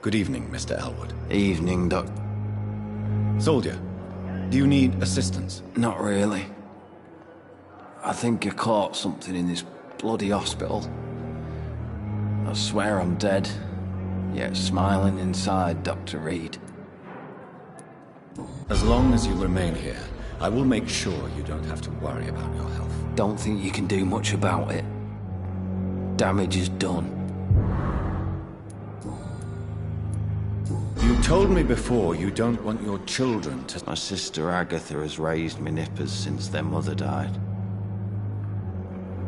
Good evening, Mr. Elwood. Evening, Doc. Soldier, do you need assistance? Not really. I think I caught something in this bloody hospital. I swear I'm dead, yet smiling inside, Dr. Reed. As long as you remain here, I will make sure you don't have to worry about your health. Don't think you can do much about it. Damage is done. You told me before you don't want your children to... My sister Agatha has raised me nippers since their mother died.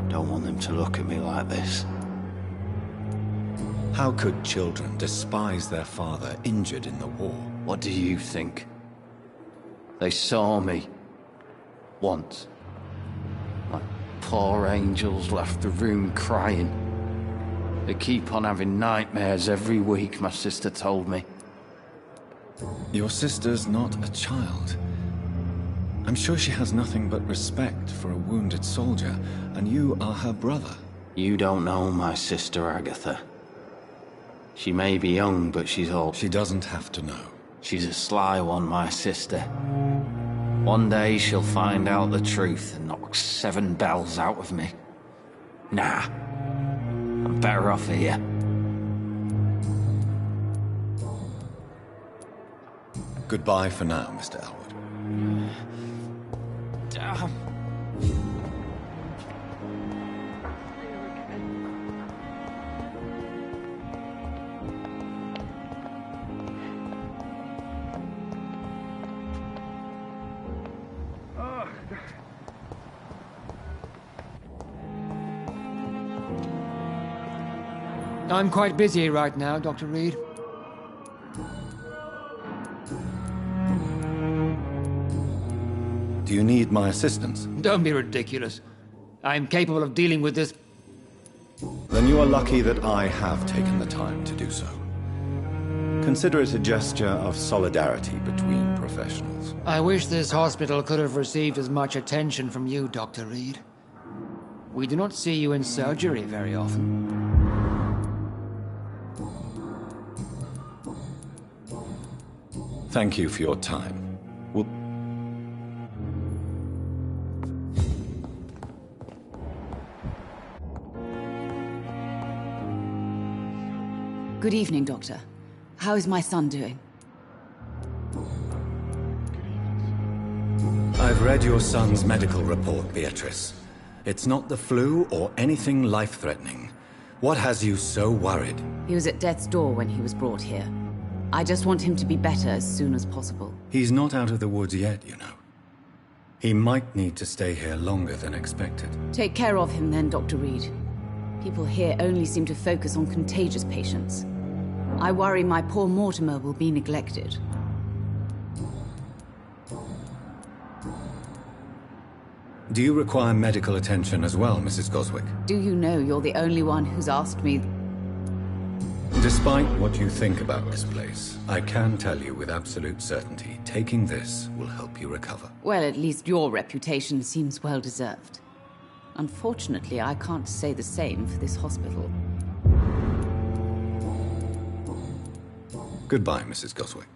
Don't want them to look at me like this. How could children despise their father injured in the war? What do you think? They saw me. Once. My poor angels left the room crying. They keep on having nightmares every week, my sister told me. Your sister's not a child. I'm sure she has nothing but respect for a wounded soldier, and you are her brother. You don't know my sister Agatha. She may be young, but she's old. She doesn't have to know. She's a sly one, my sister. One day she'll find out the truth and knock 7 bells out of me. Nah. I'm better off here. Goodbye for now, Mr. Elwood. Damn. I'm quite busy right now, Dr. Reed. Do you need my assistance? Don't be ridiculous. I'm capable of dealing with this. Then you are lucky that I have taken the time to do so. Consider it a gesture of solidarity between professionals. I wish this hospital could have received as much attention from you, Dr. Reed. We do not see you in surgery very often. Thank you for your time. Good evening, Doctor. How is my son doing? I've read your son's medical report, Beatrice. It's not the flu or anything life-threatening. What has you so worried? He was at death's door when he was brought here. I just want him to be better as soon as possible. He's not out of the woods yet, you know. He might need to stay here longer than expected. Take care of him then, Dr. Reed. People here only seem to focus on contagious patients. I worry my poor Mortimer will be neglected. Do you require medical attention as well, Mrs. Goswick? Do you know you're the only one who's asked me? Despite what you think about this place, I can tell you with absolute certainty, taking this will help you recover. Well, at least your reputation seems well deserved. Unfortunately, I can't say the same for this hospital. Goodbye, Mrs. Goswick.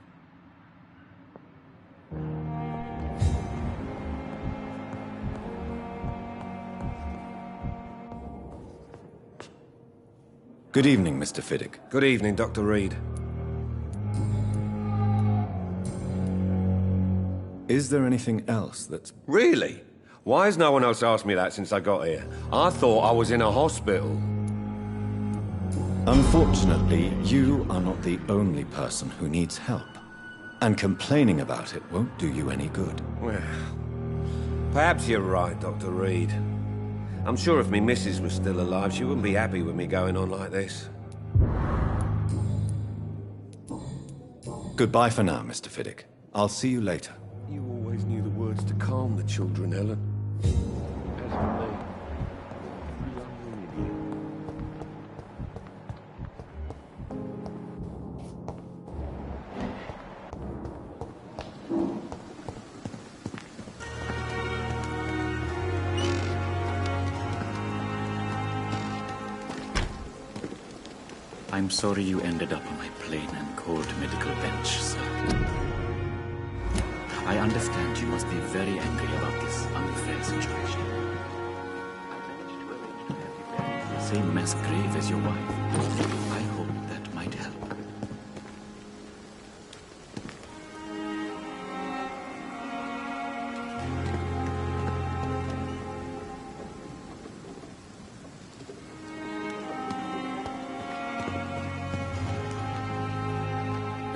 Good evening, Mr. Fiddick. Good evening, Dr. Reed. Is there anything else that's... Really? Why has no one else asked me that since I got here? I thought I was in a hospital. Unfortunately, you are not the only person who needs help. And complaining about it won't do you any good. Well, perhaps you're right, Dr. Reed. I'm sure if me missus was still alive, she wouldn't be happy with me going on like this. Goodbye for now, Mr. Fiddick. I'll see you later. You always knew the words to calm the children, Ellen. As for me, I'm sorry you ended up on my plain and cold medical bench, sir. I understand you must be very angry about this unfair situation. I managed to arrange to have you buried in the same mass grave as your wife. I hope that might help.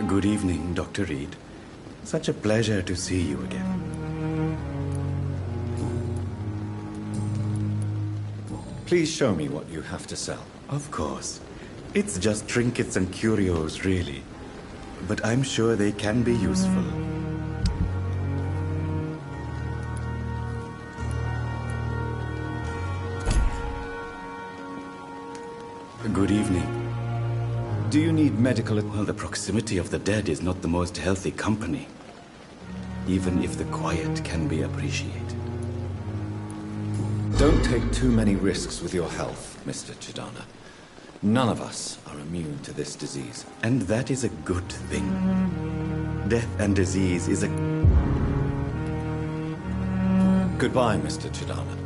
Good evening, Dr. Reed. Such a pleasure to see you again. Please show me what you have to sell. Of course. It's just trinkets and curios, really. But I'm sure they can be useful. Good evening. Do you need medical... Well, the proximity of the dead is not the most healthy company. Even if the quiet can be appreciated. Don't take too many risks with your health, Mr. Chidana. None of us are immune to this disease. And that is a good thing. Death and disease is a... Goodbye, Mr. Chidana.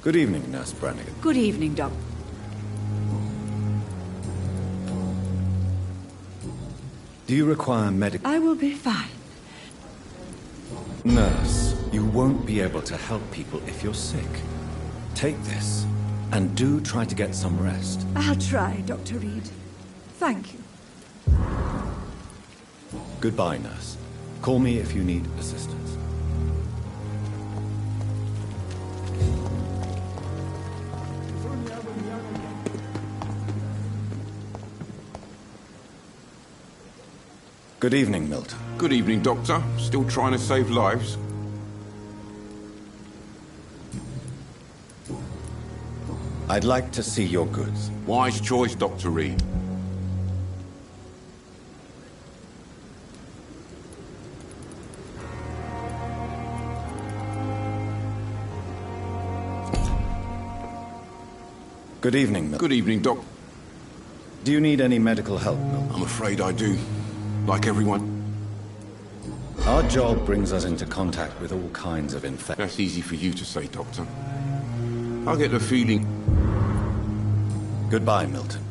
Good evening, Nurse Brannigan. Good evening, Doc. Do you require medical... I will be fine. Nurse, you won't be able to help people if you're sick. Take this, and do try to get some rest. I'll try, Dr. Reed. Thank you. Goodbye, Nurse. Call me if you need assistance. Good evening, Milton. Good evening, Doctor. Still trying to save lives? I'd like to see your goods. Wise choice, Dr. Reed. Good evening, Milton. Good evening, Doc. Do you need any medical help, Milton? I'm afraid I do. Like everyone. Our job brings us into contact with all kinds of infections. That's easy for you to say, Doctor. I get the feeling... Goodbye, Milton.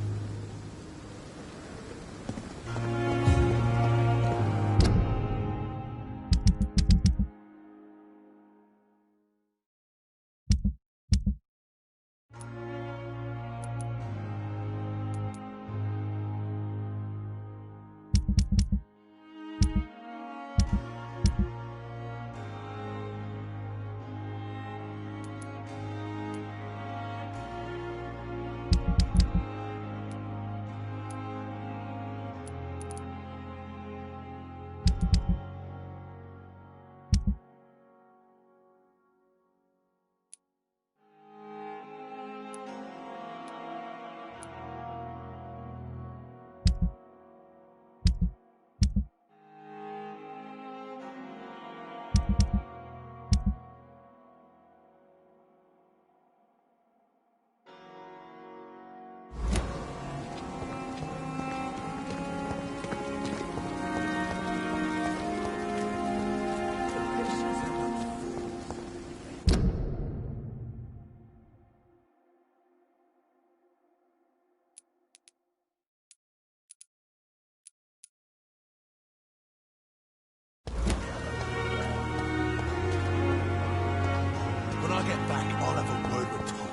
When I get back, I'll have a word with Tom.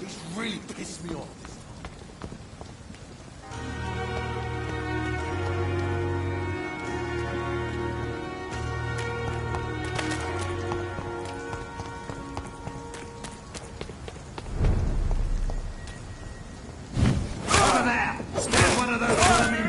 He's really pissed me off this time. Over there! Stand one of those vermin!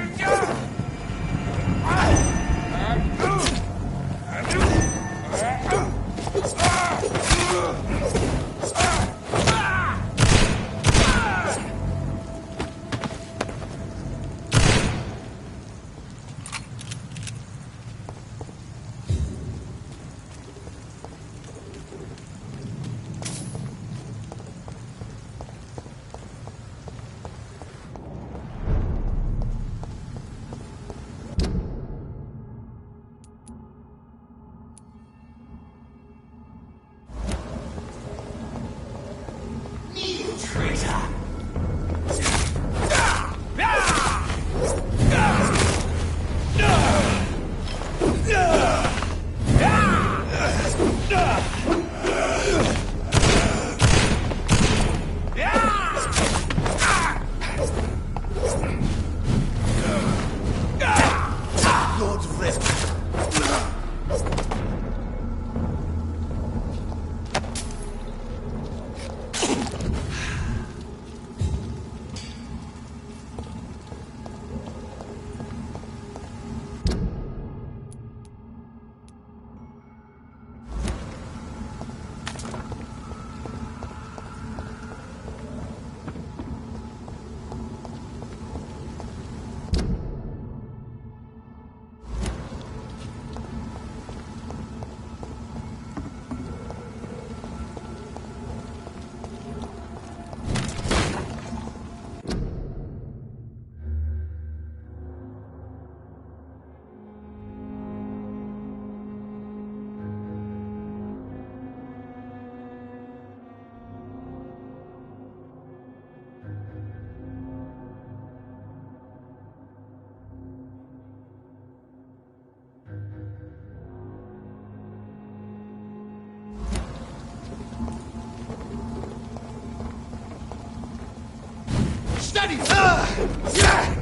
Steady! Yeah!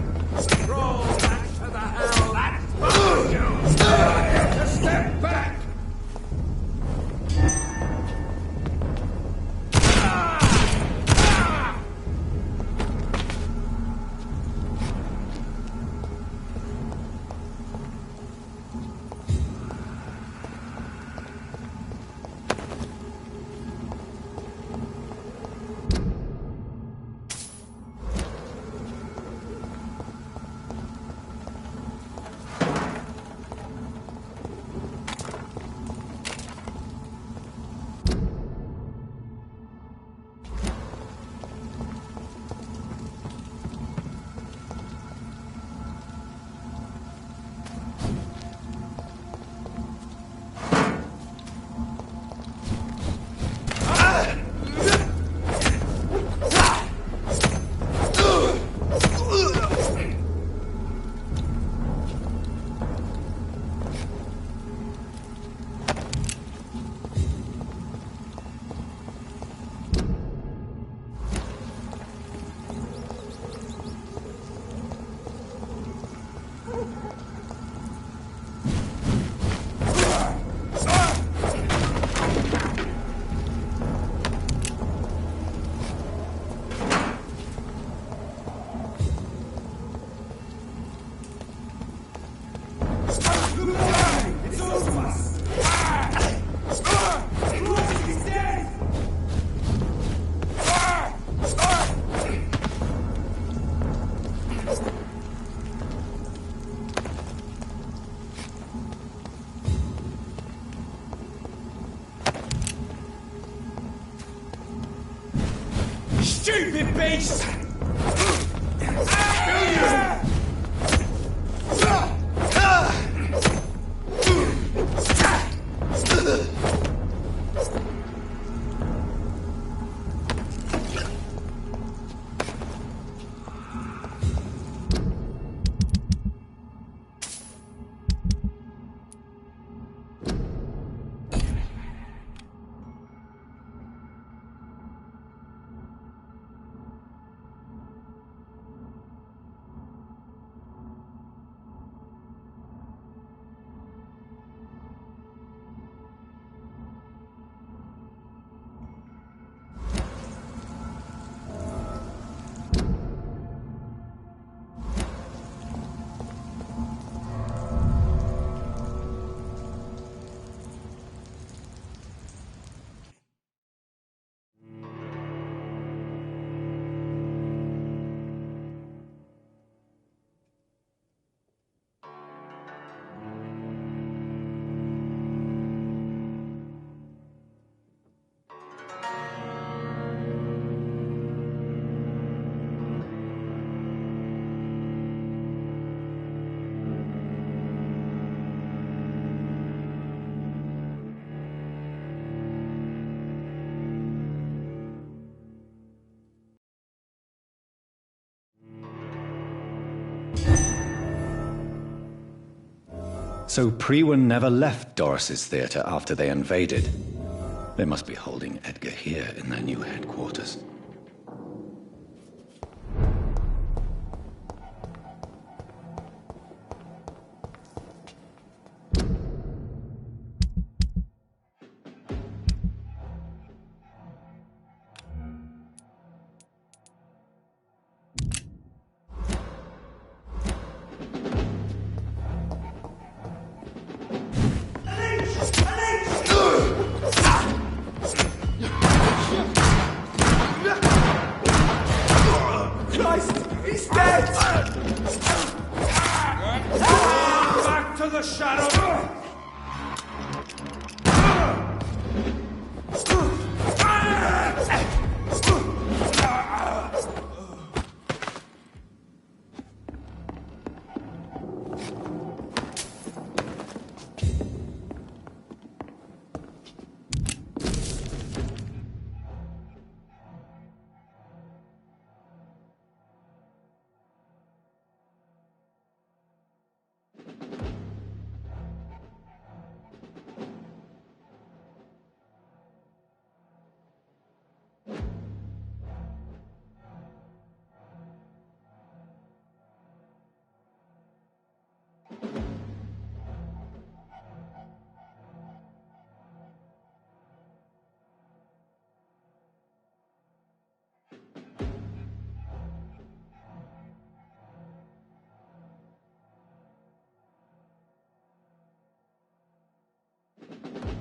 Roll back to the hell that's behind you! Just step back! Stupid beast! So Prewen never left Doris's theatre after they invaded. They must be holding Edgar here in their new headquarters.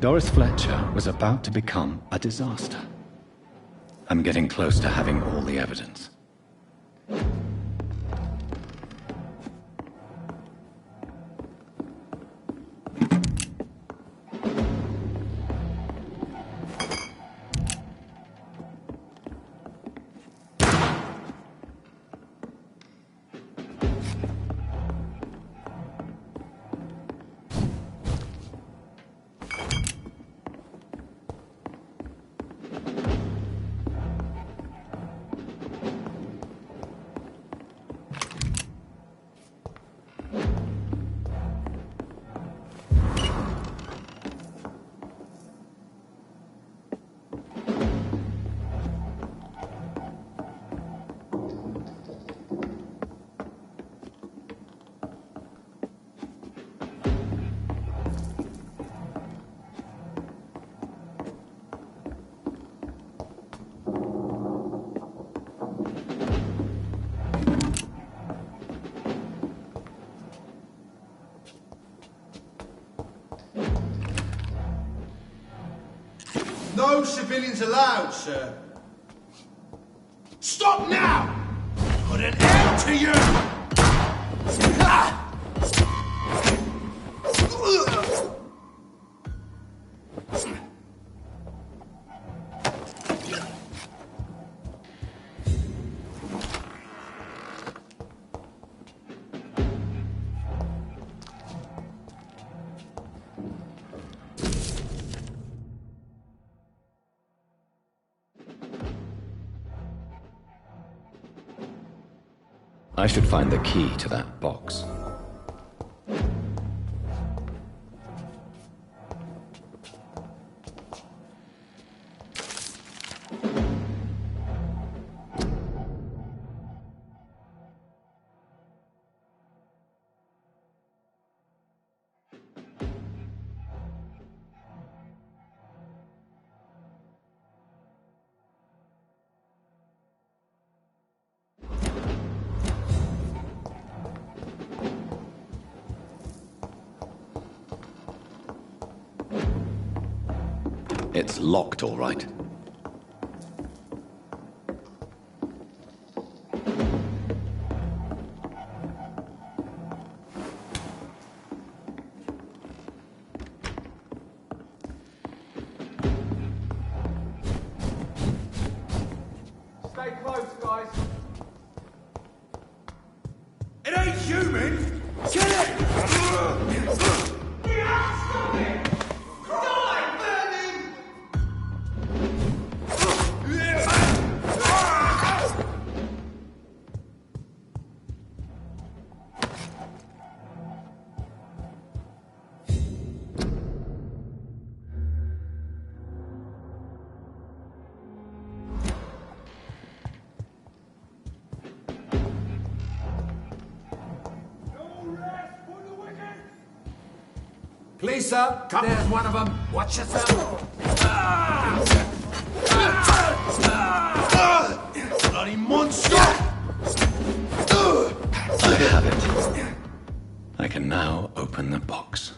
Doris Fletcher was about to become a disaster. I'm getting close to having all the evidence. No civilians allowed, sir. Stop now! Put an end to you! I should find the key to that box. It's locked, all right. Stay close, guys. It ain't human! Kill it! Stop it! Die, burning! Police up! There's one of them! Watch yourself! Bloody monster! I have it. I can now open the box.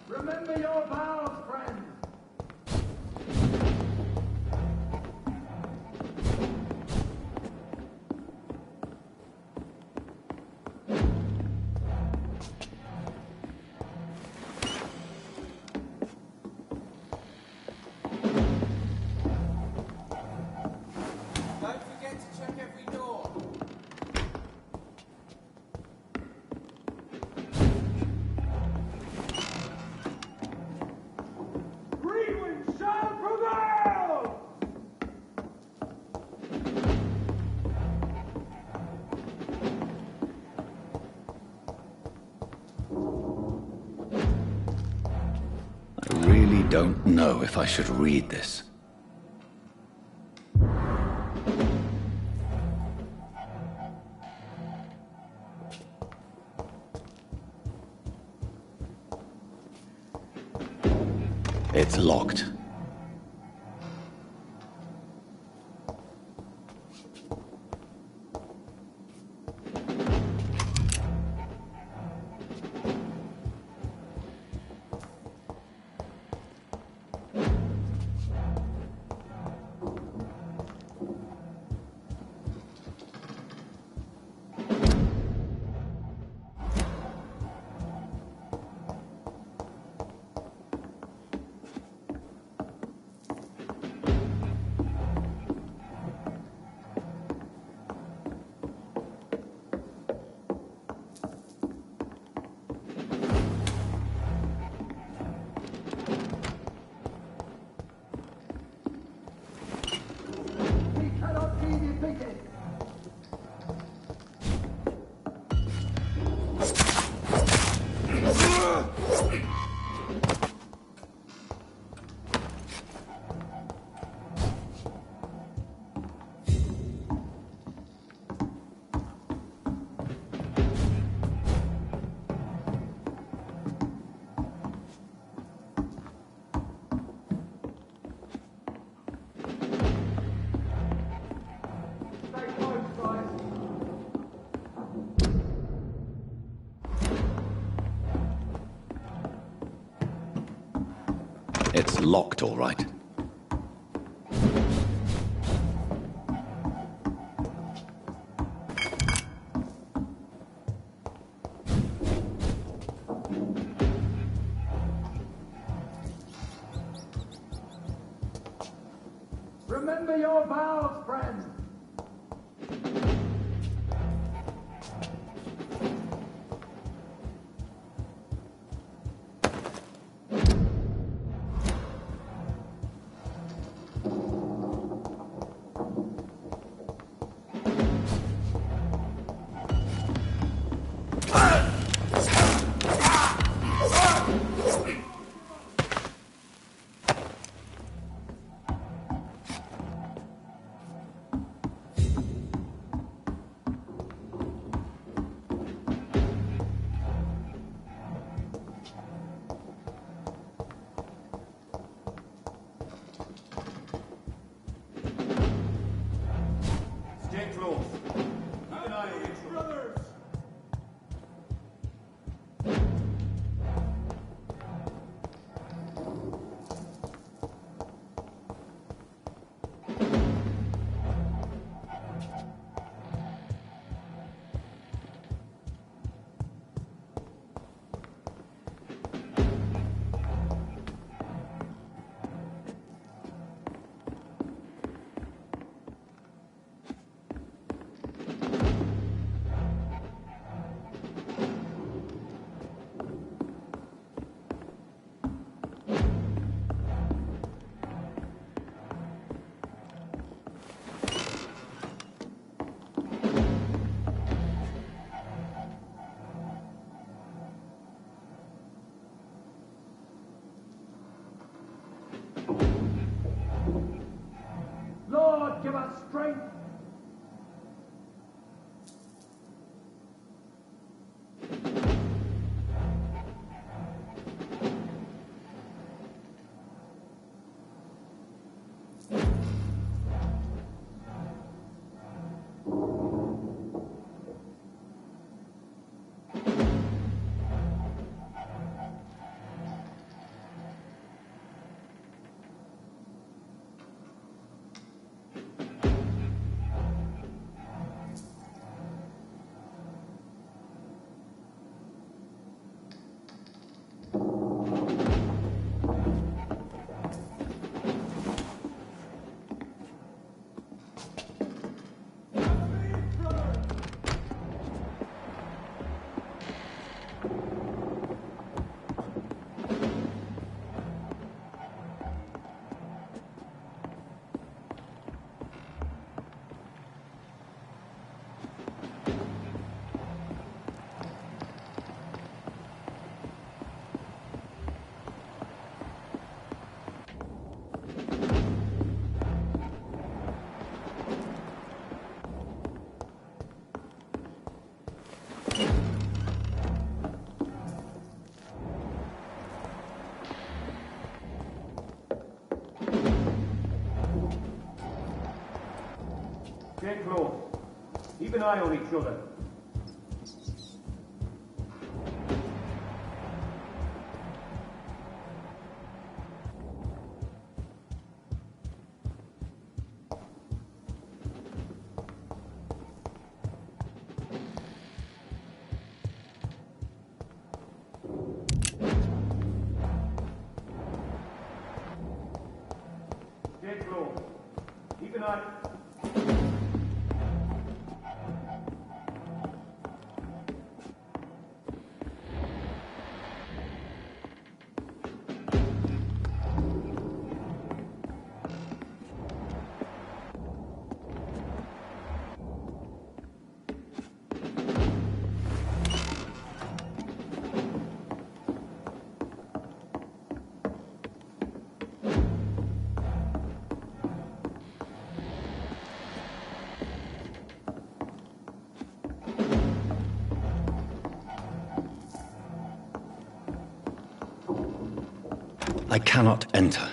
Remember your vows, friends! Don't forget to check every door. Greenwich shall prevail! I really don't know if I should read this. It's locked. We cannot be defeated! Stay close, guys. It's locked, all right. Remember your vows, friends! Gentlemen. Stay close. Keep an eye on each other. Stay close. Keep an eye. I cannot enter.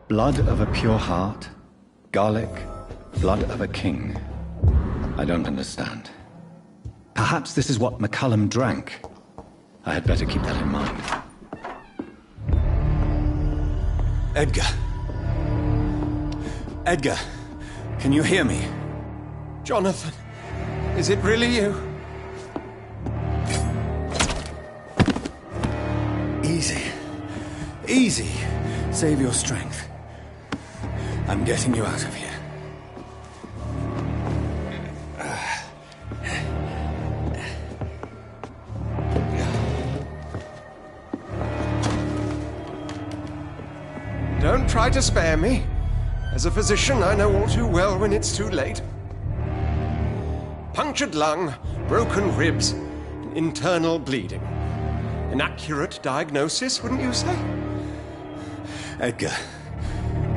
Blood of a pure heart, garlic, blood of a king. I don't understand. Perhaps this is what McCullum drank. I had better keep that in mind. Edgar. Edgar, can you hear me? Jonathan, is it really you? Easy. Easy. Save your strength. I'm getting you out of here. Don't try to spare me. As a physician, I know all too well when it's too late. Punctured lung, broken ribs, and internal bleeding. An accurate diagnosis, wouldn't you say? Edgar,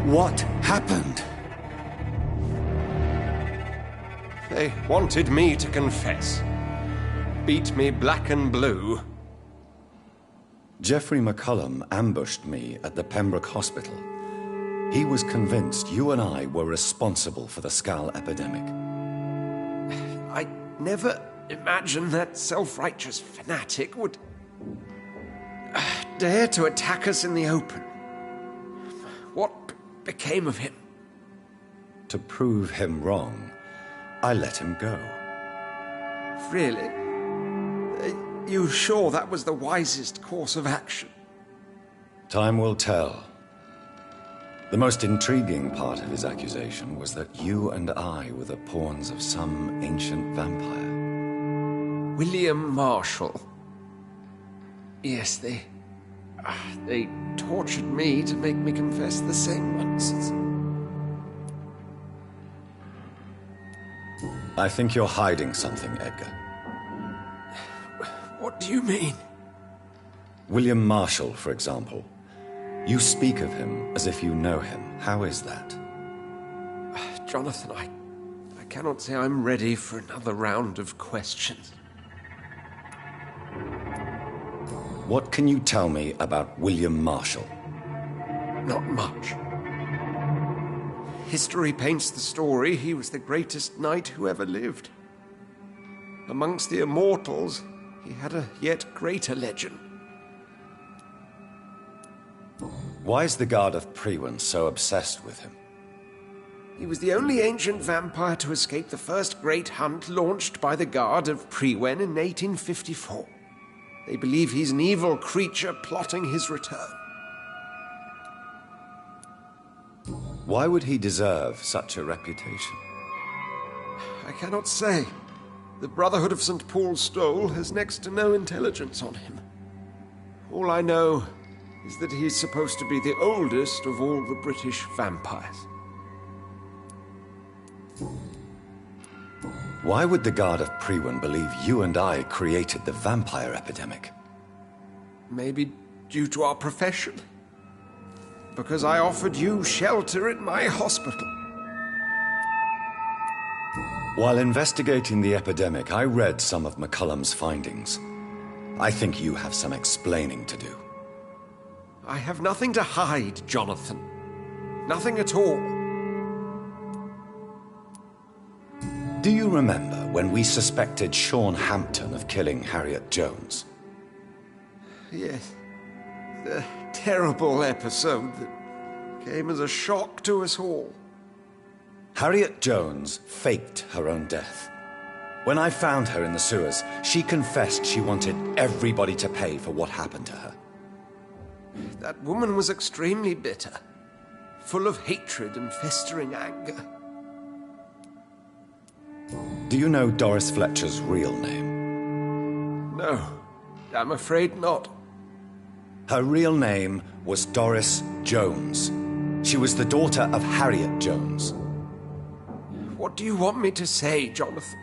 what happened? They wanted me to confess. Beat me black and blue. Jeffrey McCullum ambushed me at the Pembroke Hospital. He was convinced you and I were responsible for the Skal epidemic. I never imagined that self-righteous fanatic would dare to attack us in the open. What became of him? To prove him wrong, I let him go. Really? Are you sure that was the wisest course of action? Time will tell. The most intriguing part of his accusation was that you and I were the pawns of some ancient vampire. William Marshall. Yes, they tortured me to make me confess the same nonsense. I think you're hiding something, Edgar. What do you mean? William Marshall, for example. You speak of him as if you know him. How is that? Jonathan, I cannot say I'm ready for another round of questions. What can you tell me about William Marshall? Not much. History paints the story he was the greatest knight who ever lived. Amongst the immortals, he had a yet greater legend. Why is the Guard of Priwen so obsessed with him? He was the only ancient vampire to escape the first great hunt launched by the Guard of Priwen in 1854. They believe he's an evil creature plotting his return. Why would he deserve such a reputation? I cannot say. The Brotherhood of St. Paul's Stole has next to no intelligence on him. All I know is that he's supposed to be the oldest of all the British vampires. Why would the Guard of Priwen believe you and I created the vampire epidemic? Maybe due to our profession. Because I offered you shelter in my hospital. While investigating the epidemic, I read some of McCullum's findings. I think you have some explaining to do. I have nothing to hide, Jonathan. Nothing at all. Do you remember when we suspected Sean Hampton of killing Harriet Jones? Yes. The terrible episode that came as a shock to us all. Harriet Jones faked her own death. When I found her in the sewers, she confessed she wanted everybody to pay for what happened to her. That woman was extremely bitter, full of hatred and festering anger. Do you know Doris Fletcher's real name? No, I'm afraid not. Her real name was Doris Jones. She was the daughter of Harriet Jones. What do you want me to say, Jonathan?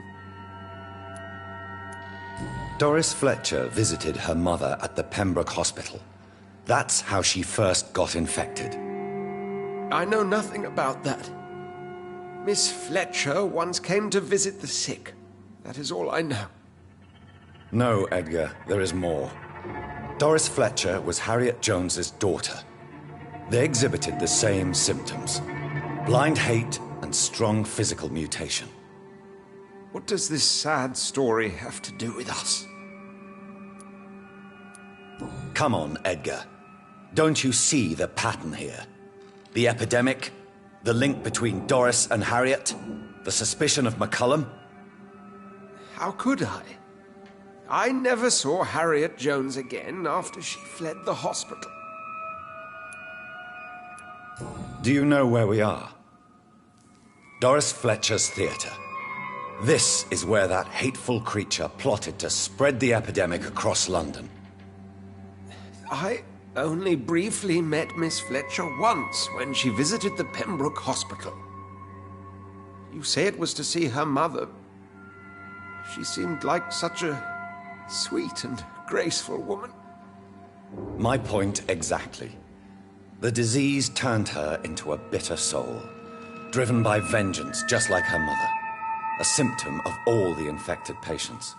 Doris Fletcher visited her mother at the Pembroke Hospital. That's how she first got infected. I know nothing about that. Miss Fletcher once came to visit the sick. That is all I know. No, Edgar, there is more. Doris Fletcher was Harriet Jones's daughter. They exhibited the same symptoms. Blind hate and strong physical mutation. What does this sad story have to do with us? Come on, Edgar. Don't you see the pattern here? The epidemic, the link between Doris and Harriet, the suspicion of McCullum? How could I? I never saw Harriet Jones again after she fled the hospital. Do you know where we are? Doris Fletcher's theatre. This is where that hateful creature plotted to spread the epidemic across London. I only briefly met Miss Fletcher once when she visited the Pembroke Hospital. You say it was to see her mother. She seemed like such a sweet and graceful woman. My point exactly. The disease turned her into a bitter soul, driven by vengeance just like her mother. A symptom of all the infected patients.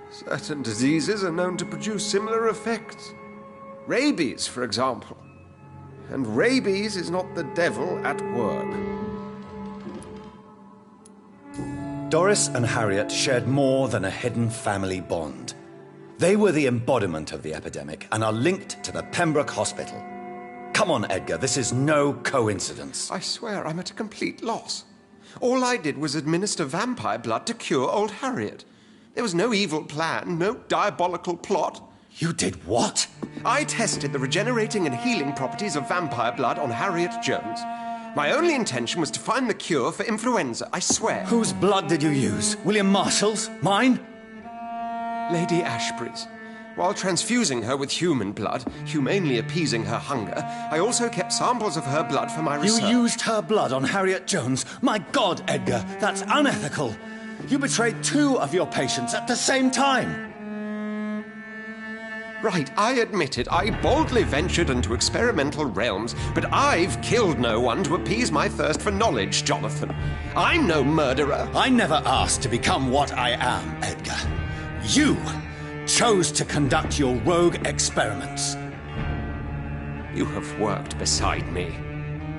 Certain diseases are known to produce similar effects. Rabies, for example. And rabies is not the devil at work. Doris and Harriet shared more than a hidden family bond. They were the embodiment of the epidemic and are linked to the Pembroke Hospital. Come on, Edgar, this is no coincidence. I swear I'm at a complete loss. All I did was administer vampire blood to cure old Harriet. There was no evil plan, no diabolical plot. You did what? I tested the regenerating and healing properties of vampire blood on Harriet Jones. My only intention was to find the cure for influenza, I swear. Whose blood did you use? William Marshall's? Mine? Lady Ashbury's. While transfusing her with human blood, humanely appeasing her hunger, I also kept samples of her blood for my research. You used her blood on Harriet Jones? My God, Edgar, that's unethical. You betrayed 2 of your patients at the same time. Right, I admit it. I boldly ventured into experimental realms, but I've killed no one to appease my thirst for knowledge, Jonathan. I'm no murderer. I never asked to become what I am, Edgar. You chose to conduct your rogue experiments. You have worked beside me.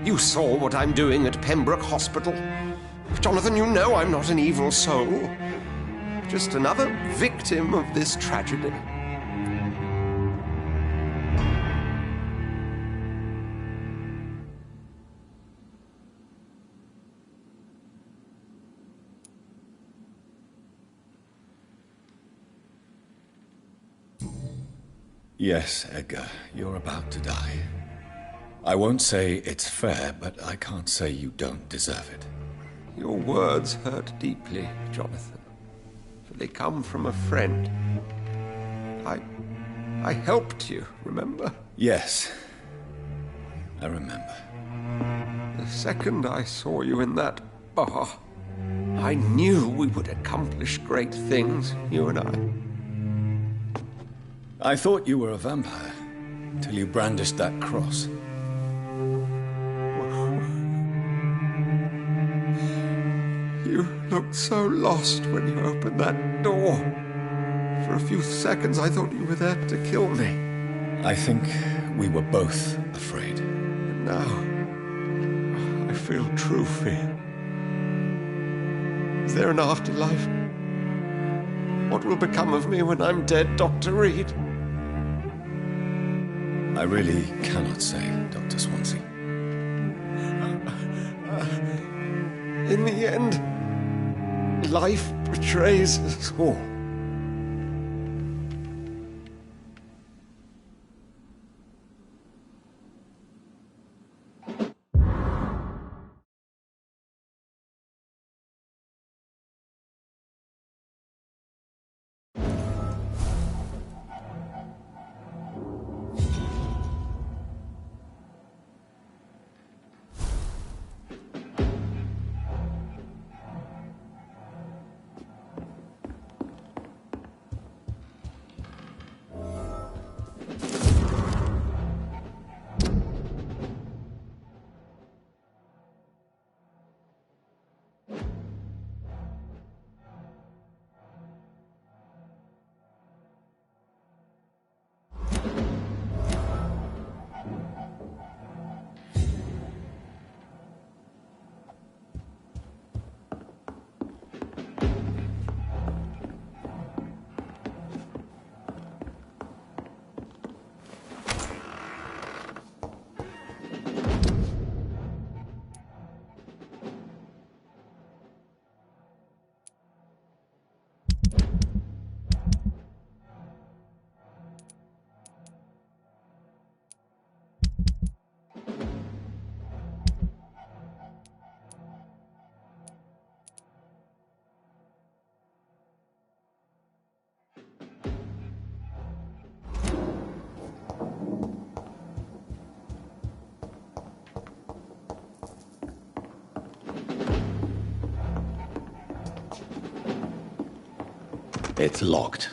You saw what I'm doing at Pembroke Hospital. Jonathan, you know I'm not an evil soul. Just another victim of this tragedy. Yes, Edgar, you're about to die. I won't say it's fair, but I can't say you don't deserve it. Your words hurt deeply, Jonathan, for they come from a friend. I helped you, remember? Yes, I remember. The second I saw you in that bar, I knew we would accomplish great things, you and I. I thought you were a vampire, till you brandished that cross. You looked so lost when you opened that door. For a few seconds I thought you were there to kill me. I think we were both afraid. And now, I feel true fear. Is there an afterlife? What will become of me when I'm dead, Dr. Reed? I really cannot say, Dr. Swansea. In the end, life betrays us all. It's locked.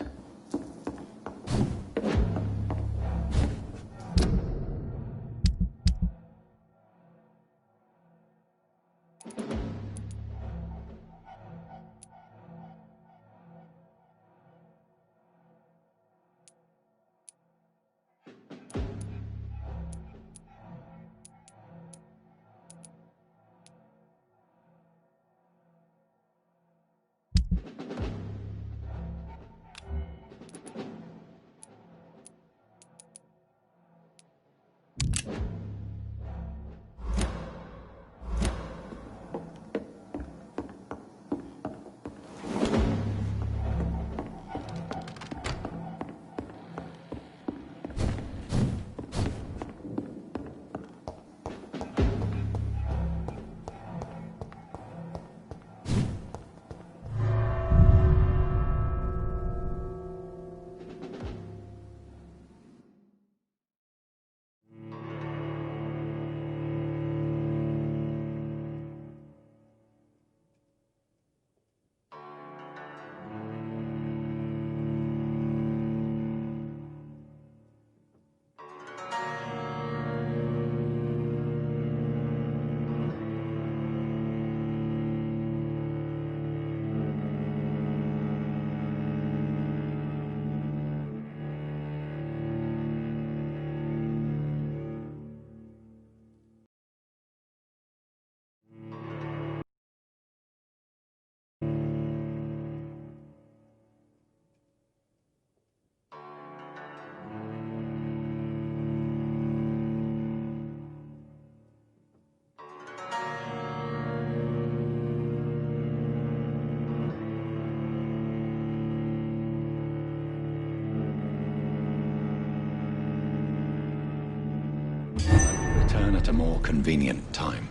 Return at a more convenient time.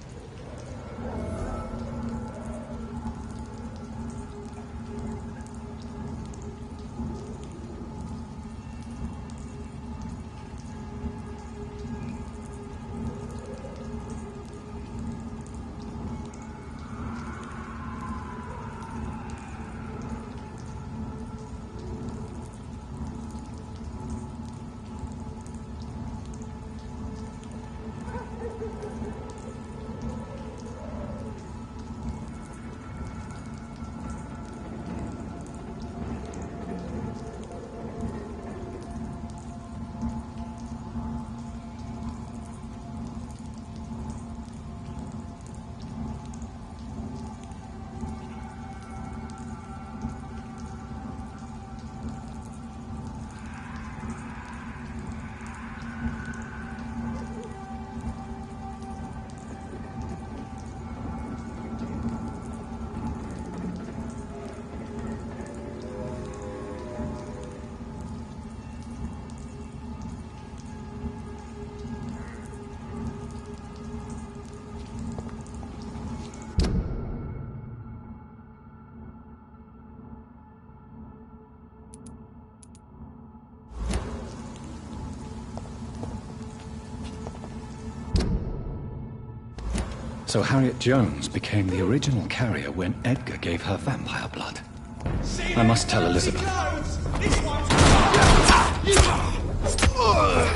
So Harriet Jones became the original carrier when Edgar gave her vampire blood. I must tell Elizabeth. This one's...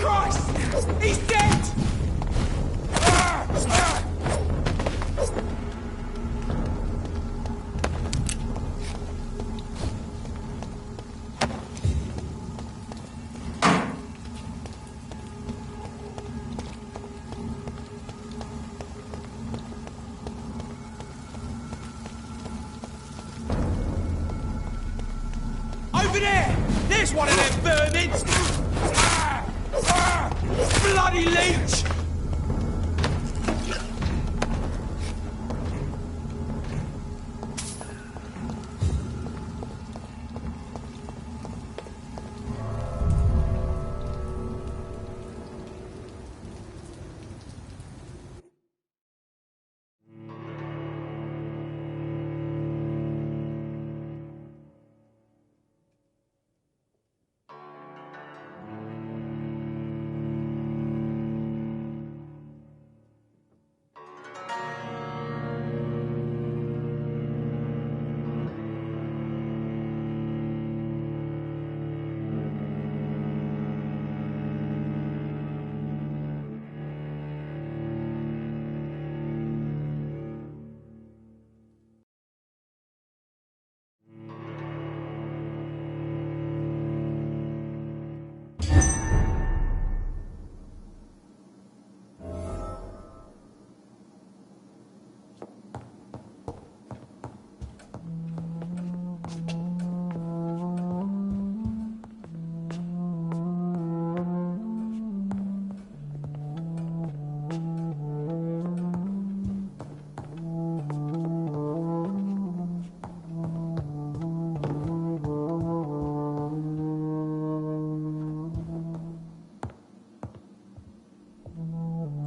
Christ! He's dead! Over there! There's one of them vermin! Bloody leech!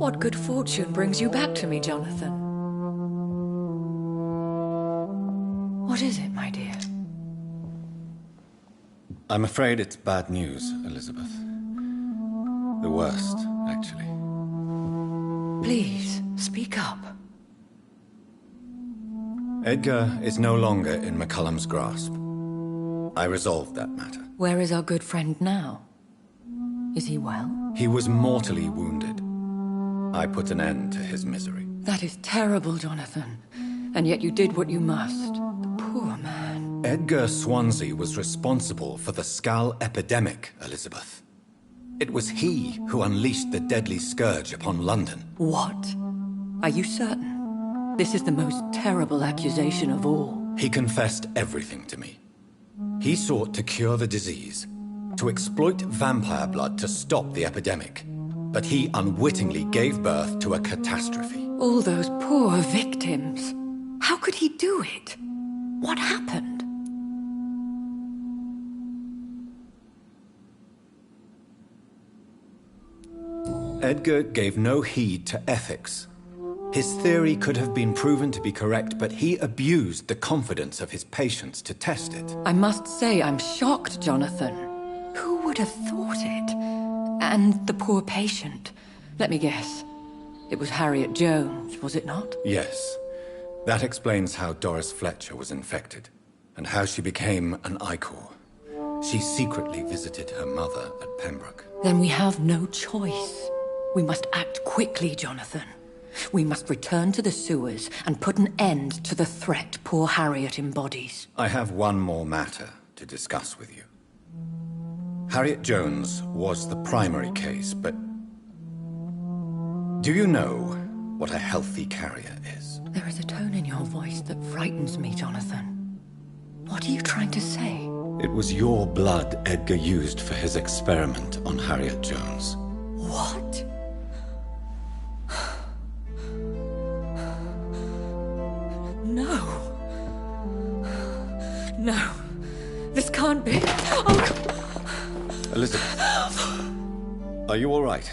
What good fortune brings you back to me, Jonathan? What is it, my dear? I'm afraid it's bad news, Elizabeth. The worst, actually. Please, speak up. Edgar is no longer in McCullum's grasp. I resolved that matter. Where is our good friend now? Is he well? He was mortally wounded. I put an end to his misery. That is terrible, Jonathan. And yet you did what you must. The poor man. Edgar Swansea was responsible for the Skull epidemic, Elizabeth. It was he who unleashed the deadly scourge upon London. What? Are you certain? This is the most terrible accusation of all. He confessed everything to me. He sought to cure the disease, to exploit vampire blood to stop the epidemic. But he unwittingly gave birth to a catastrophe. All those poor victims. How could he do it? What happened? Edgar gave no heed to ethics. His theory could have been proven to be correct, but he abused the confidence of his patients to test it. I must say I'm shocked, Jonathan. Who would have thought it? And the poor patient. Let me guess. It was Harriet Jones, was it not? Yes. That explains how Doris Fletcher was infected, and how she became an Ichor. She secretly visited her mother at Pembroke. Then we have no choice. We must act quickly, Jonathan. We must return to the sewers and put an end to the threat poor Harriet embodies. I have one more matter to discuss with you. Harriet Jones was the primary case, but do you know what a healthy carrier is? There is a tone in your voice that frightens me, Jonathan. What are you trying to say? It was your blood Edgar used for his experiment on Harriet Jones. What? No. No. This can't be. Oh. Elizabeth, are you all right?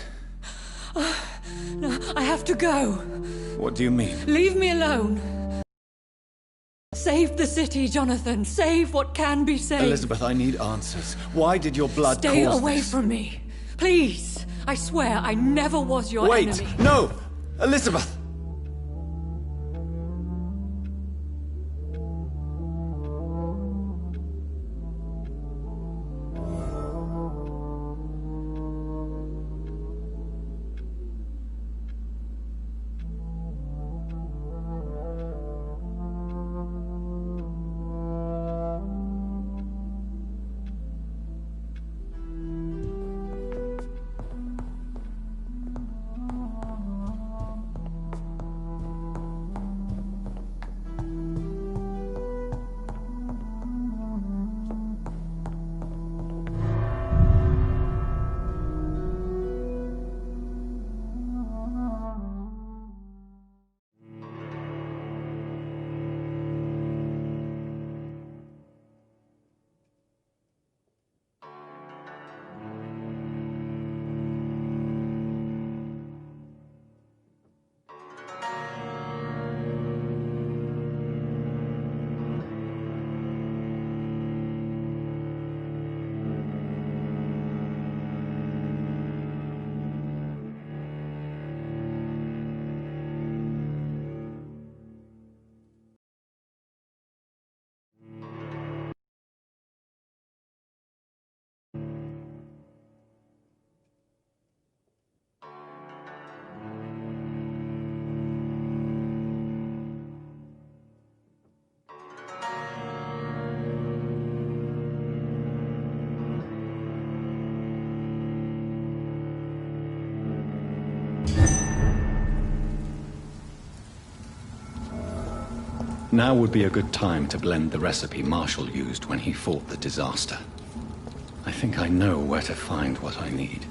No, I have to go. What do you mean? Leave me alone. Save the city, Jonathan. Save what can be saved. Elizabeth, I need answers. Why did your blood Stay cause away this? from me. Please. I swear I never was your enemy. Wait! No! Elizabeth! Now would be a good time to blend the recipe Marshall used when he fought the disaster. I think I know where to find what I need.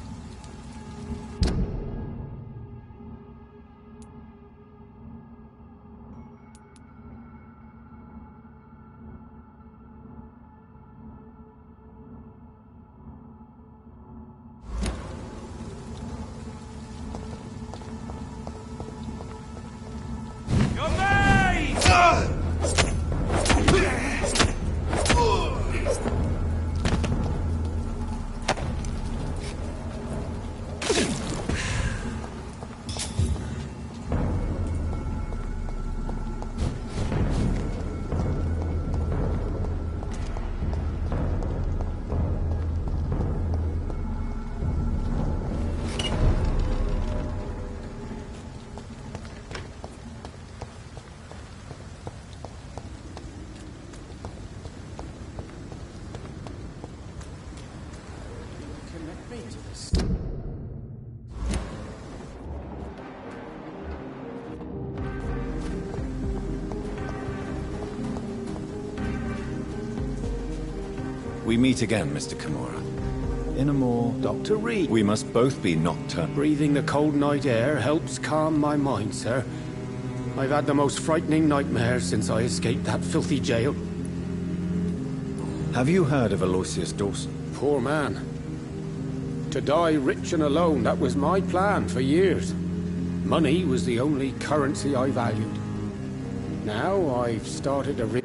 We meet again, Mr. Kimura. In a more... Dr. Reed. We must both be nocturnal. Breathing the cold night air helps calm my mind, sir. I've had the most frightening nightmares since I escaped that filthy jail. Have you heard of Aloysius Dawson? Poor man. To die rich and alone, that was my plan for years. Money was the only currency I valued. Now I've started a...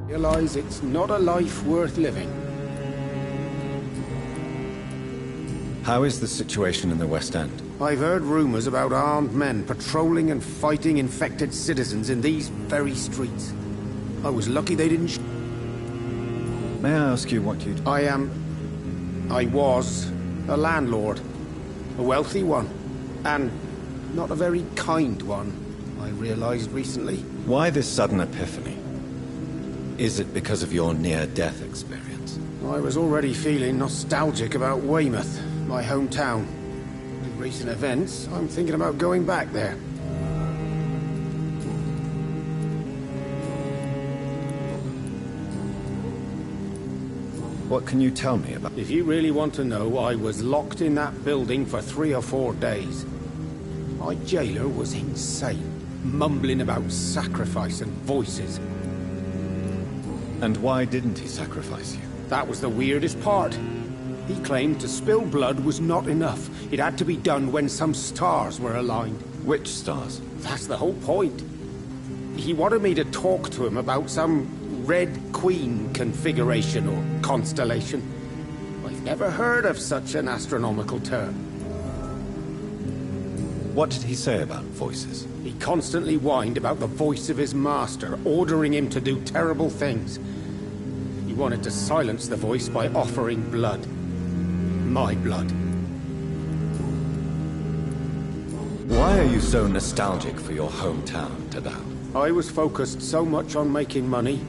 Realize it's not a life worth living. How is the situation in the West End? I've heard rumors about armed men patrolling and fighting infected citizens in these very streets. I was lucky they didn't May I ask you what you do? I was a landlord. A wealthy one. And not a very kind one, I realized recently. Why this sudden epiphany? Is it because of your near-death experience? I was already feeling nostalgic about Weymouth, my hometown. With recent events, I'm thinking about going back there. What can you tell me about... If you really want to know, I was locked in that building for 3 or 4 days. My jailer was insane, mumbling about sacrifice and voices. And why didn't he sacrifice you? That was the weirdest part. He claimed to spill blood was not enough. It had to be done when some stars were aligned. Which stars? That's the whole point. He wanted me to talk to him about some Red Queen configuration or constellation. I've never heard of such an astronomical term. What did he say about voices? He constantly whined about the voice of his master, ordering him to do terrible things. He wanted to silence the voice by offering blood. My blood. Why are you so nostalgic for your hometown, Tadao? I was focused so much on making money,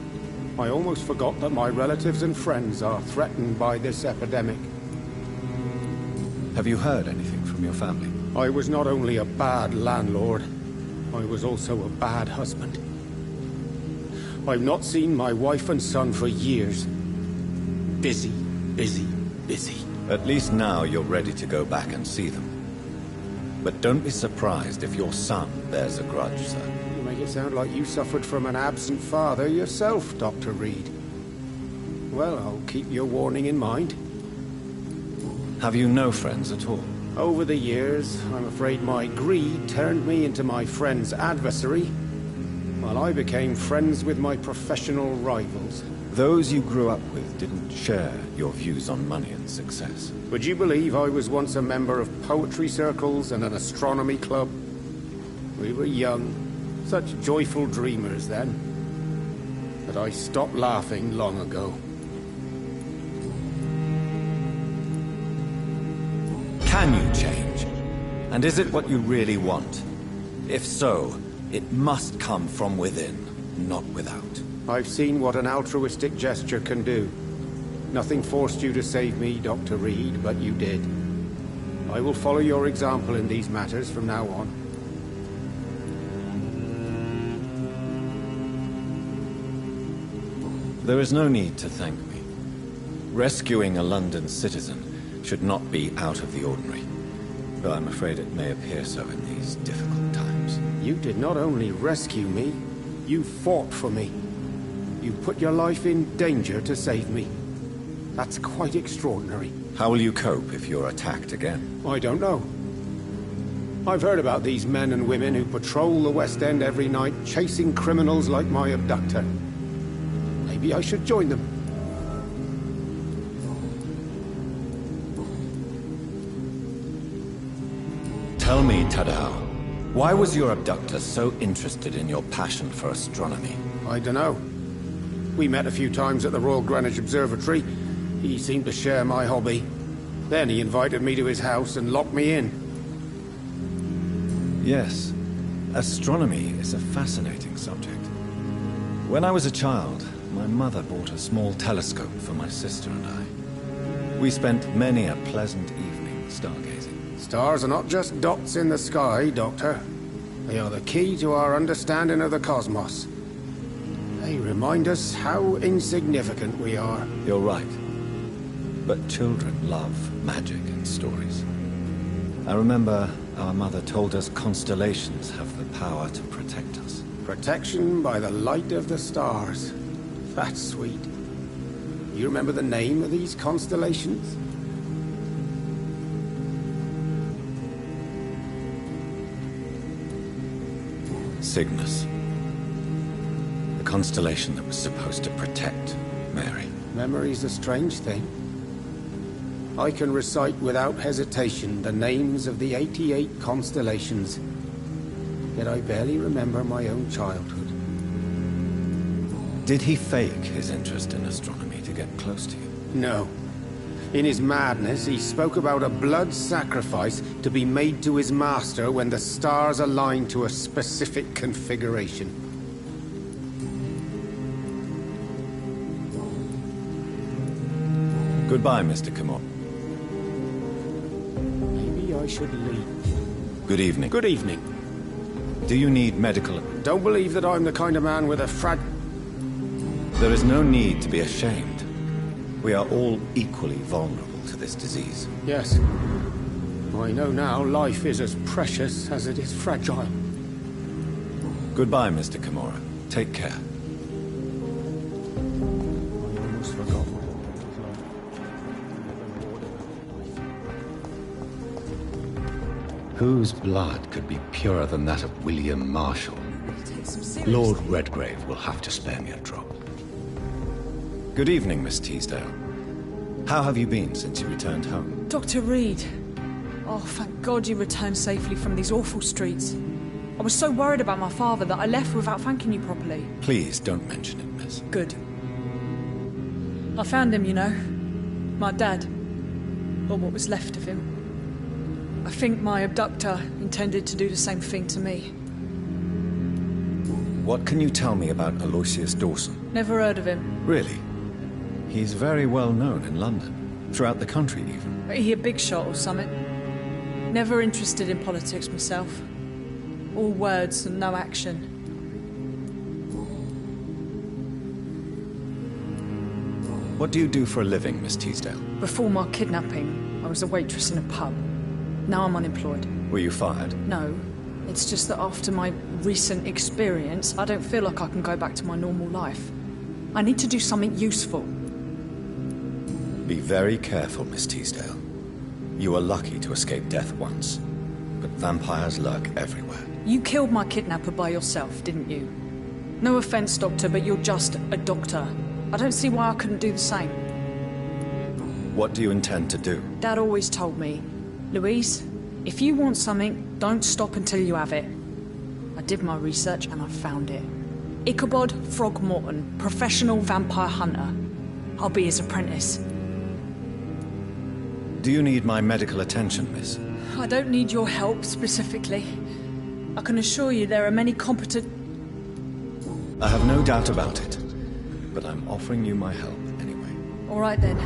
I almost forgot that my relatives and friends are threatened by this epidemic. Have you heard anything from your family? I was not only a bad landlord, I was also a bad husband. I've not seen my wife and son for years. Busy, busy, busy. At least now you're ready to go back and see them. But don't be surprised if your son bears a grudge, sir. You make it sound like you suffered from an absent father yourself, Dr. Reed. Well, I'll keep your warning in mind. Have you no friends at all? Over the years, I'm afraid my greed turned me into my friend's adversary, while I became friends with my professional rivals. Those you grew up with didn't share your views on money and success. Would you believe I was once a member of poetry circles and an astronomy club? We were young, such joyful dreamers then. But I stopped laughing long ago. Can you change? And is it what you really want? If so, it must come from within, not without. I've seen what an altruistic gesture can do. Nothing forced you to save me, Dr. Reed, but you did. I will follow your example in these matters from now on. There is no need to thank me. Rescuing a London citizen should not be out of the ordinary, though I'm afraid it may appear so in these difficult times. You did not only rescue me, you fought for me. You put your life in danger to save me. That's quite extraordinary. How will you cope if you're attacked again? I don't know. I've heard about these men and women who patrol the West End every night, chasing criminals like my abductor. Maybe I should join them. Tell me, Tadao, why was your abductor so interested in your passion for astronomy? I don't know. We met a few times at the Royal Greenwich Observatory. He seemed to share my hobby. Then he invited me to his house and locked me in. Yes, astronomy is a fascinating subject. When I was a child, my mother bought a small telescope for my sister and I. We spent many a pleasant evening stargazing. Stars are not just dots in the sky, Doctor. They are the key to our understanding of the cosmos. They remind us how insignificant we are. You're right. But children love magic and stories. I remember our mother told us constellations have the power to protect us. Protection by the light of the stars. That's sweet. You remember the name of these constellations? Cygnus. The constellation that was supposed to protect Mary. Memory's a strange thing. I can recite without hesitation the names of the 88 constellations. Yet I barely remember my own childhood. Did he fake his interest in astronomy to get close to you? No. In his madness, he spoke about a blood sacrifice to be made to his master when the stars aligned to a specific configuration. Goodbye, Mr. Kimura. Maybe I should leave. Good evening. Good evening. Do you need medical... Don't believe that I'm the kind of man with a There is no need to be ashamed. We are all equally vulnerable to this disease. Yes. I know now life is as precious as it is fragile. Goodbye, Mr. Kimura. Take care. I almost forgot. Whose blood could be purer than that of William Marshall? Lord Redgrave will have to spare me a drop. Good evening, Miss Teasdale. How have you been since you returned home? Dr. Reed, Oh, thank God you returned safely from these awful streets. I was so worried about my father that I left without thanking you properly. Please don't mention it, miss. Good. I found him, you know. My dad. Or what was left of him. I think my abductor intended to do the same thing to me. What can you tell me about Aloysius Dawson? Never heard of him. Really? He's very well known in London. Throughout the country, even. He a big shot or something. Never interested in politics myself. All words and no action. What do you do for a living, Miss Teasdale? Before my kidnapping, I was a waitress in a pub. Now I'm unemployed. Were you fired? No. It's just that after my recent experience, I don't feel like I can go back to my normal life. I need to do something useful. Be very careful, Miss Teasdale. You were lucky to escape death once, but vampires lurk everywhere. You killed my kidnapper by yourself, didn't you? No offense, Doctor, but you're just a doctor. I don't see why I couldn't do the same. What do you intend to do? Dad always told me, Louise, if you want something, don't stop until you have it. I did my research and I found it. Ichabod Throgmorton, professional vampire hunter. I'll be his apprentice. Do you need my medical attention, miss? I don't need your help specifically. I can assure you there are many competent... I have no doubt about it, but I'm offering you my help anyway. All right then,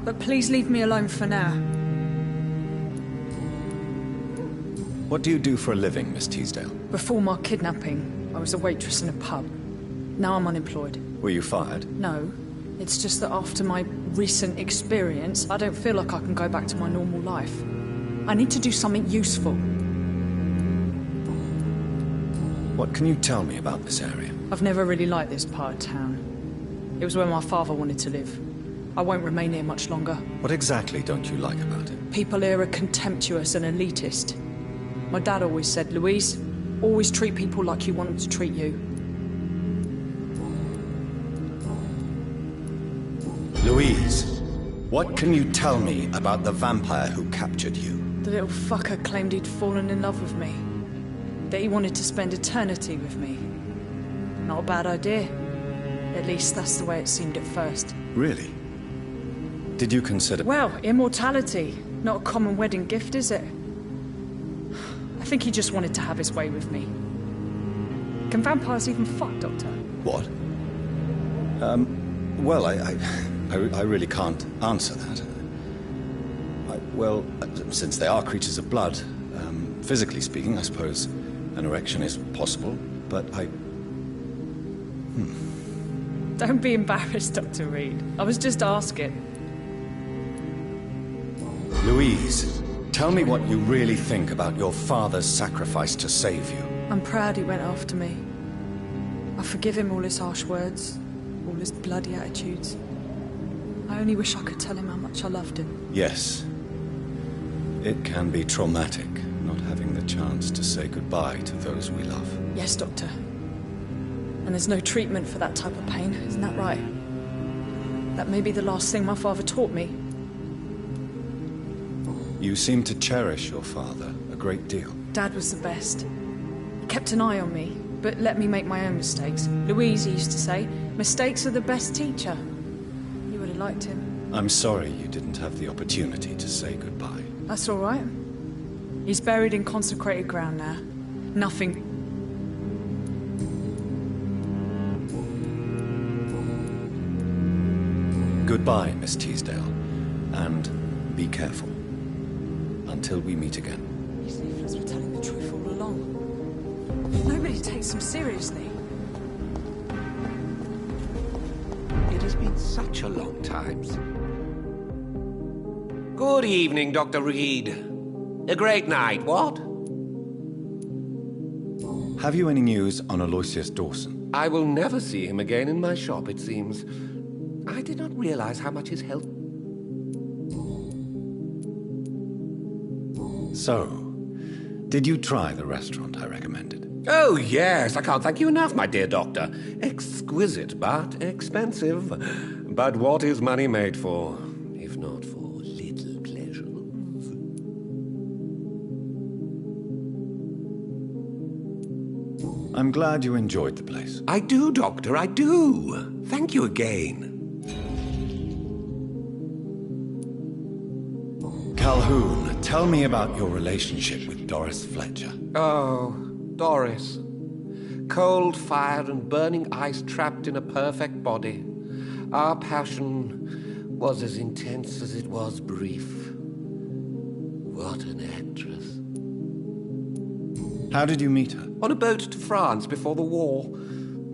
but please leave me alone for now. What do you do for a living, Miss Teasdale? Before my kidnapping, I was a waitress in a pub. Now I'm unemployed. Were you fired? No. It's just that after my recent experience, I don't feel like I can go back to my normal life. I need to do something useful. What can you tell me about this area? I've never really liked this part of town. It was where my father wanted to live. I won't remain here much longer. What exactly don't you like about it? People here are contemptuous and elitist. My dad always said, Louise, always treat people like you want them to treat you. Louise, what can you tell me about the vampire who captured you? The little fucker claimed he'd fallen in love with me. That he wanted to spend eternity with me. Not a bad idea. At least that's the way it seemed at first. Really? Did you consider... Well, immortality. Not a common wedding gift, is it? I think he just wanted to have his way with me. Can vampires even fuck, Doctor? What? Well, I really can't answer that. Well, since they are creatures of blood, physically speaking, I suppose an erection is possible, but Don't be embarrassed, Dr. Reed. I was just asking. Louise, tell me what you really think about your father's sacrifice to save you. I'm proud he went after me. I forgive him all his harsh words, all his bloody attitudes. I only wish I could tell him how much I loved him. Yes. It can be traumatic, not having the chance to say goodbye to those we love. Yes, Doctor. And there's no treatment for that type of pain, isn't that right? That may be the last thing my father taught me. You seem to cherish your father a great deal. Dad was the best. He kept an eye on me, but let me make my own mistakes. Louise used to say, mistakes are the best teacher. You would have liked him. I'm sorry you didn't have the opportunity to say goodbye. That's all right. He's buried in consecrated ground now. Nothing. Goodbye, Miss Teasdale, and be careful. Until we meet again. These leaflets were telling the truth all along. Nobody takes them seriously. It has been such a long time. Good evening, Dr. Reed. A great night, what? Have you any news on Aloysius Dawson? I will never see him again in my shop, it seems. I did not realize how much his health... So, did you try the restaurant I recommended? Oh, yes. I can't thank you enough, my dear doctor. Exquisite, but expensive. But what is money made for, if not for little pleasures? I'm glad you enjoyed the place. I do, Doctor, I do. Thank you again. Calhoun, tell me about your relationship with Doris Fletcher. Oh, Doris. Cold fire and burning ice trapped in a perfect body. Our passion was as intense as it was brief. What an actress. How did you meet her? On a boat to France before the war.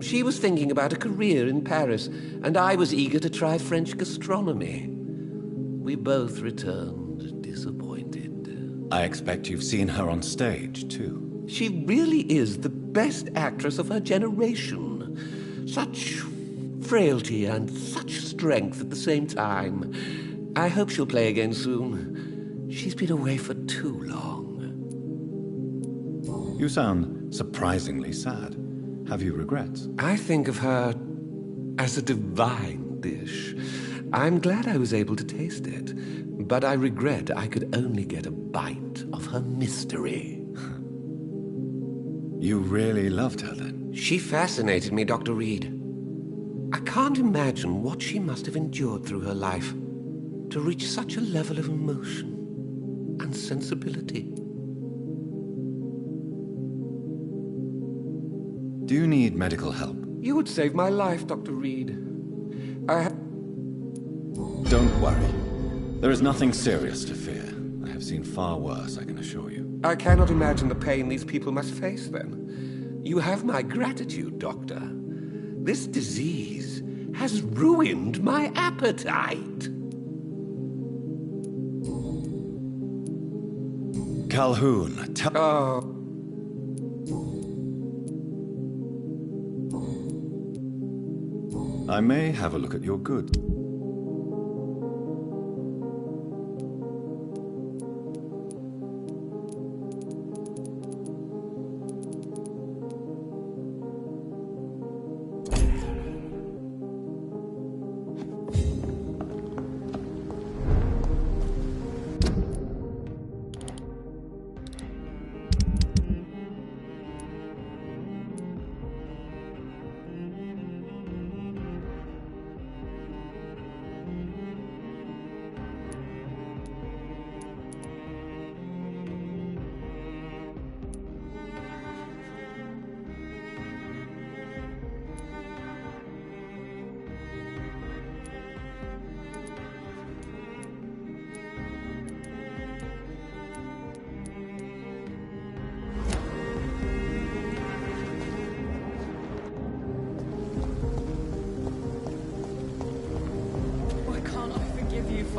She was thinking about a career in Paris, and I was eager to try French gastronomy. We both returned disappointed. I expect you've seen her on stage, too. She really is the best actress of her generation. Such frailty and such strength at the same time. I hope she'll play again soon. She's been away for too long. You sound surprisingly sad. Have you regrets? I think of her as a divine dish. I'm glad I was able to taste it, but I regret I could only get a bite of her mystery. You really loved her, then? She fascinated me, Dr. Reed. I can't imagine what she must have endured through her life to reach such a level of emotion and sensibility. Do you need medical help? You would save my life, Dr. Reed. Don't worry. There is nothing serious to fear. I have seen far worse, I can assure you. I cannot imagine the pain these people must face, then. You have my gratitude, Doctor. This disease has ruined my appetite. Calhoun, tell... I may have a look at your goods.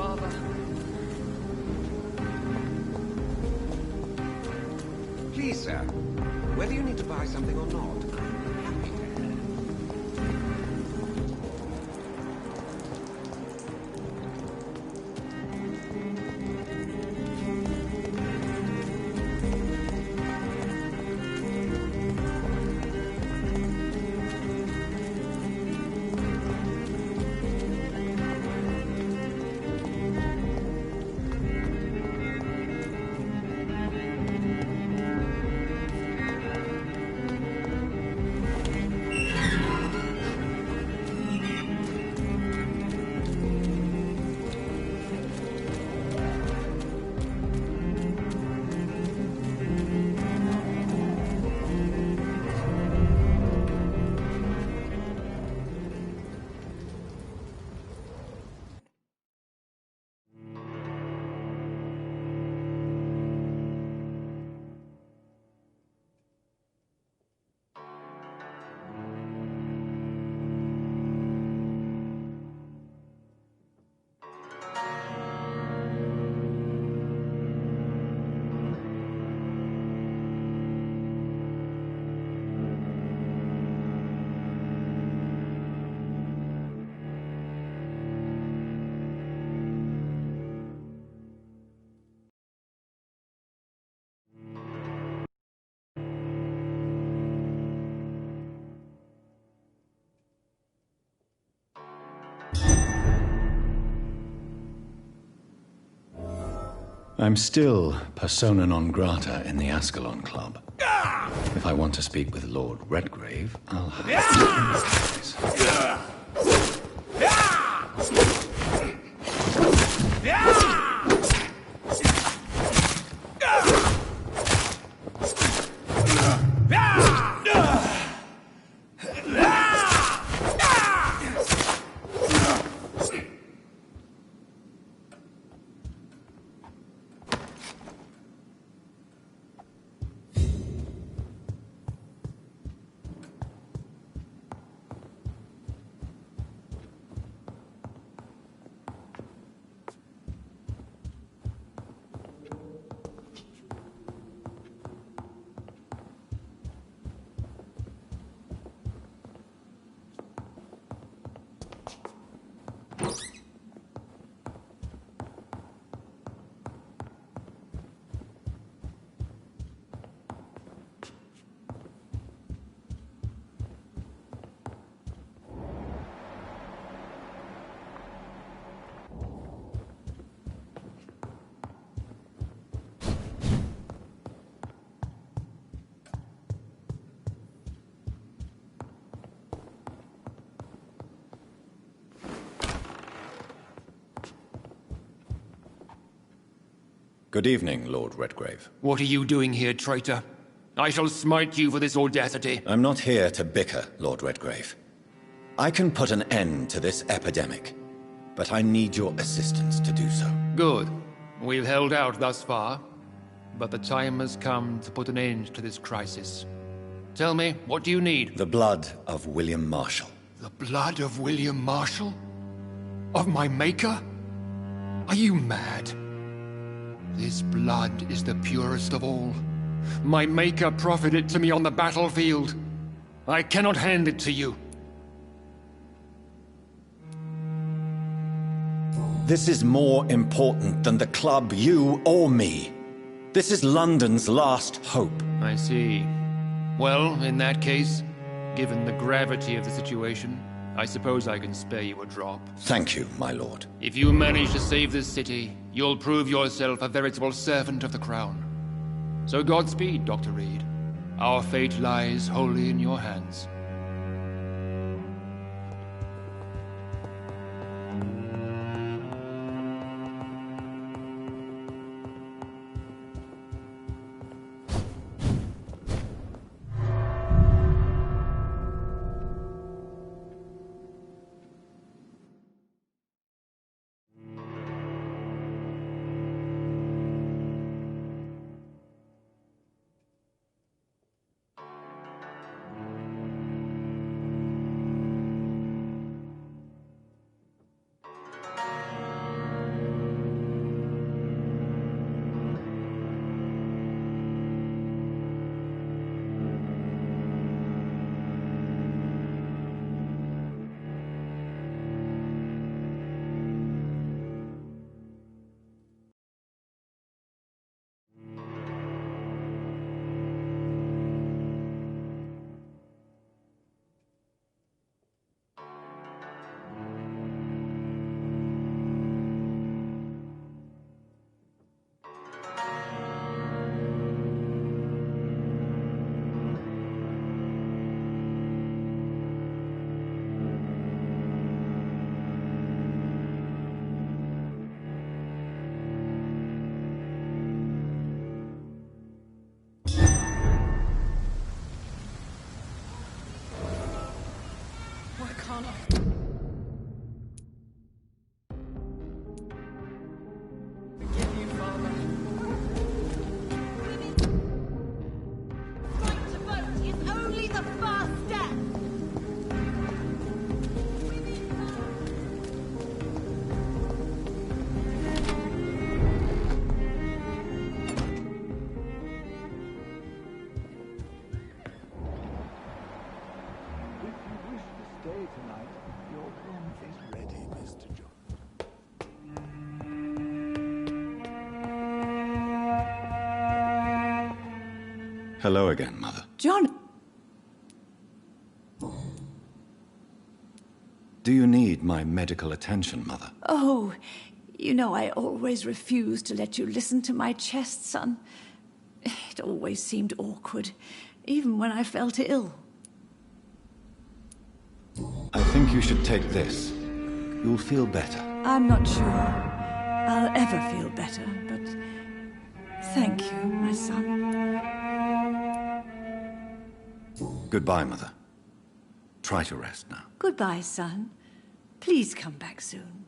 Father. Please, sir, whether you need to buy something or not, I'm still persona non grata in the Ascalon Club. If I want to speak with Lord Redgrave, I'll have... Good evening, Lord Redgrave. What are you doing here, traitor? I shall smite you for this audacity. I'm not here to bicker, Lord Redgrave. I can put an end to this epidemic, but I need your assistance to do so. Good. We've held out thus far, but the time has come to put an end to this crisis. Tell me, what do you need? The blood of William Marshall. The blood of William Marshall? Of my maker? Are you mad? This blood is the purest of all. My maker proffered it to me on the battlefield. I cannot hand it to you. This is more important than the club, you, or me. This is London's last hope. I see. Well, in that case, given the gravity of the situation, I suppose I can spare you a drop. Thank you, my lord. If you manage to save this city, you'll prove yourself a veritable servant of the crown. So Godspeed, Dr. Reed. Our fate lies wholly in your hands. Hello again, Mother. John... Do you need my medical attention, Mother? Oh, you know I always refuse to let you listen to my chest, son. It It always seemed awkward, even when I felt ill. I think you should take this. You'll feel better. I'm not sure I'll ever feel better, but thank you, my son. Goodbye, Mother. Try to rest now. Goodbye, son. Please come back soon.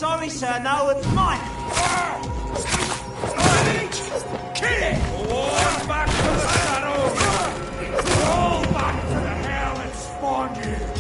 Sorry, sir, no, it's mine. Kill it! All back to the saddle! All back to the hell that spawned you!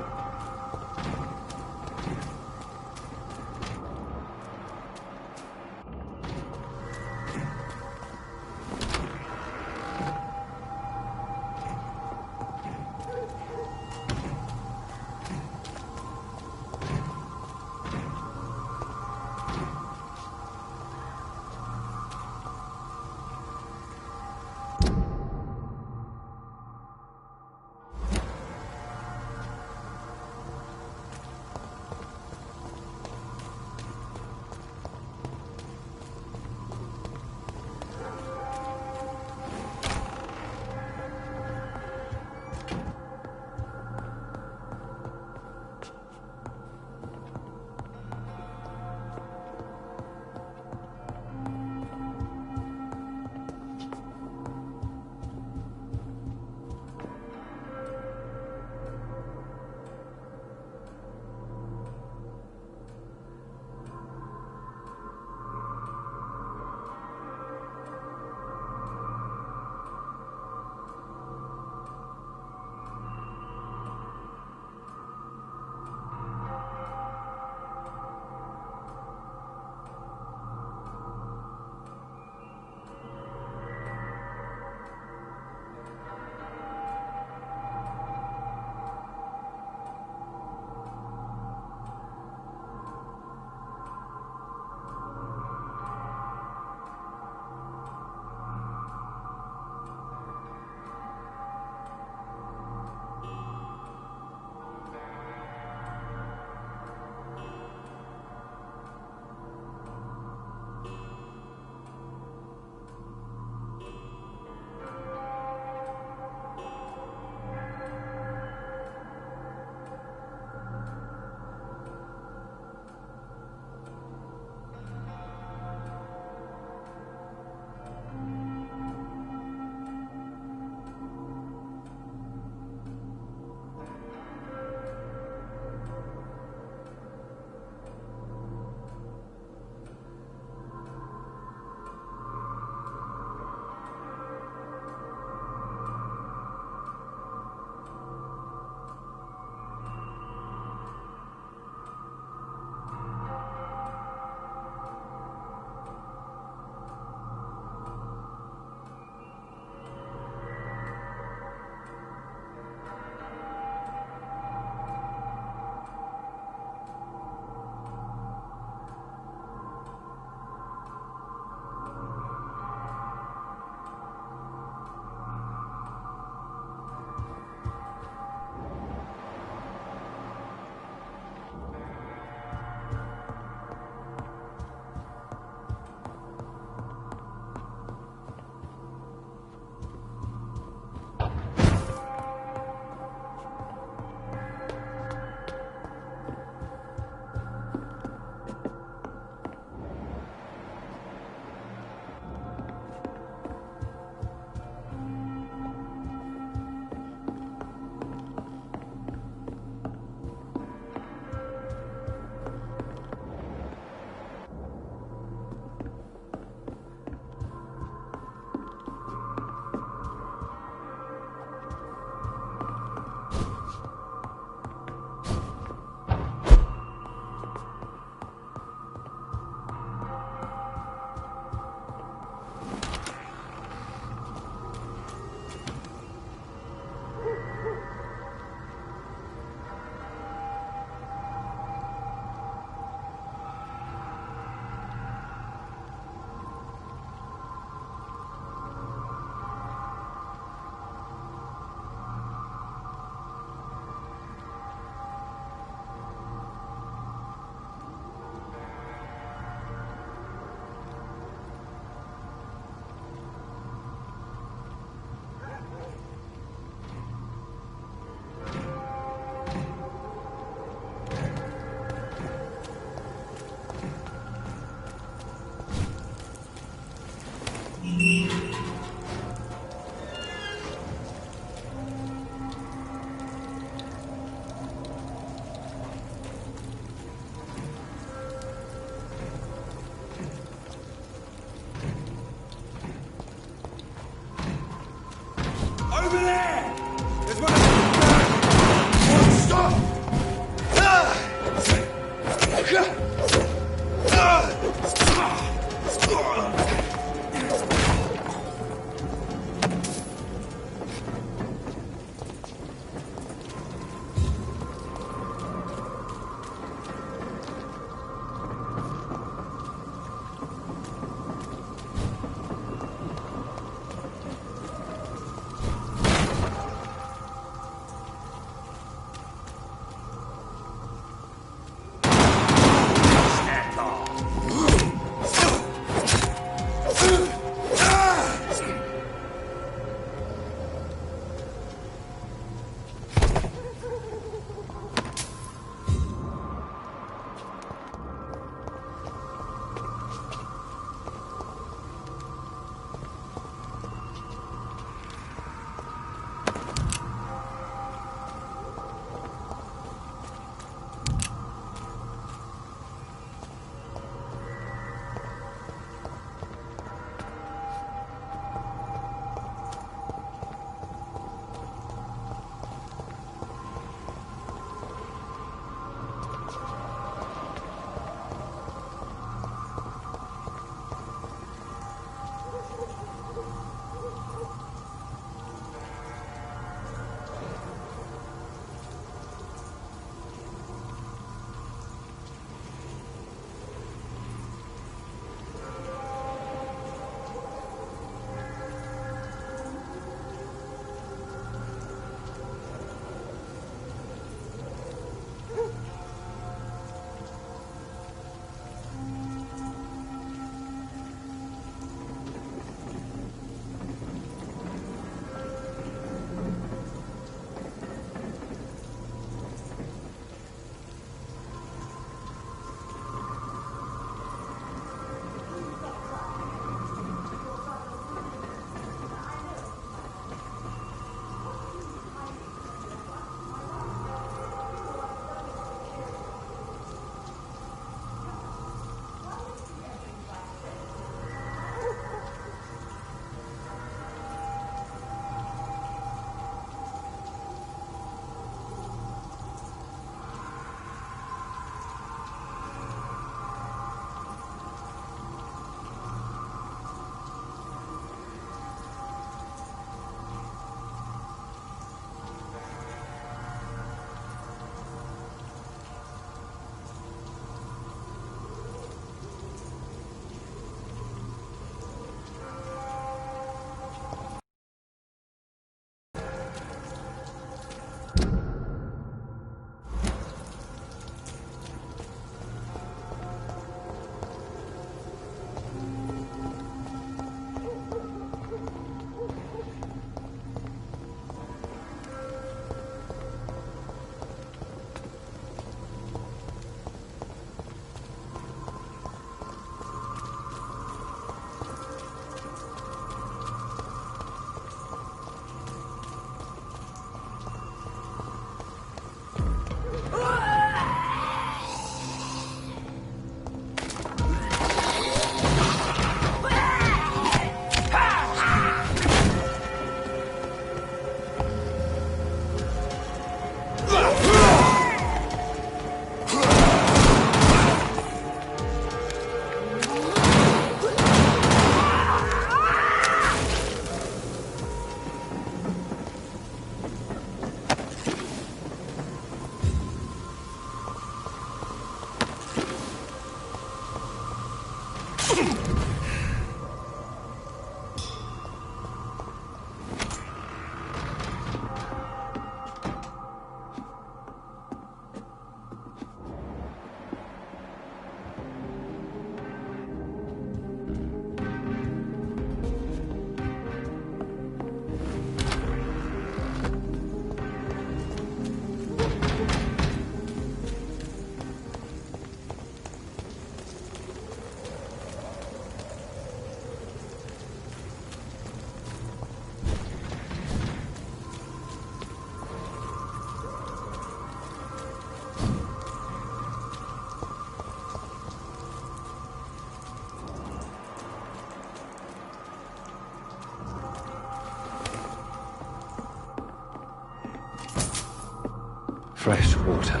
Fresh water.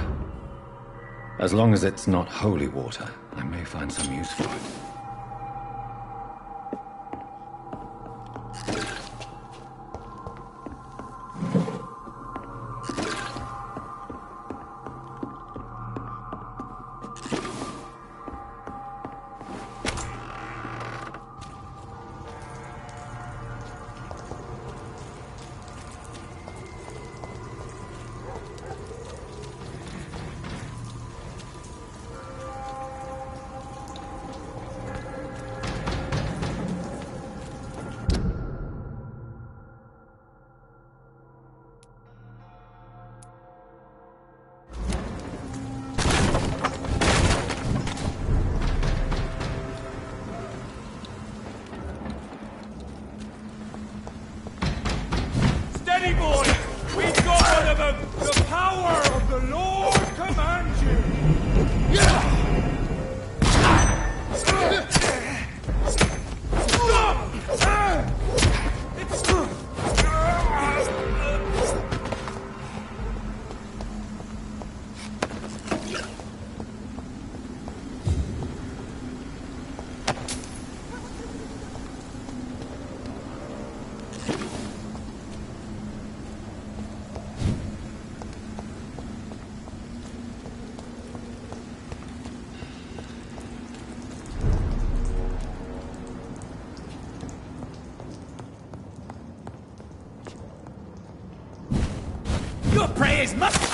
As long as it's not holy water, I may find some use for it. Steady, boy! We've got one of them! The power of the Lord commands you! Yeah! Your prayers must...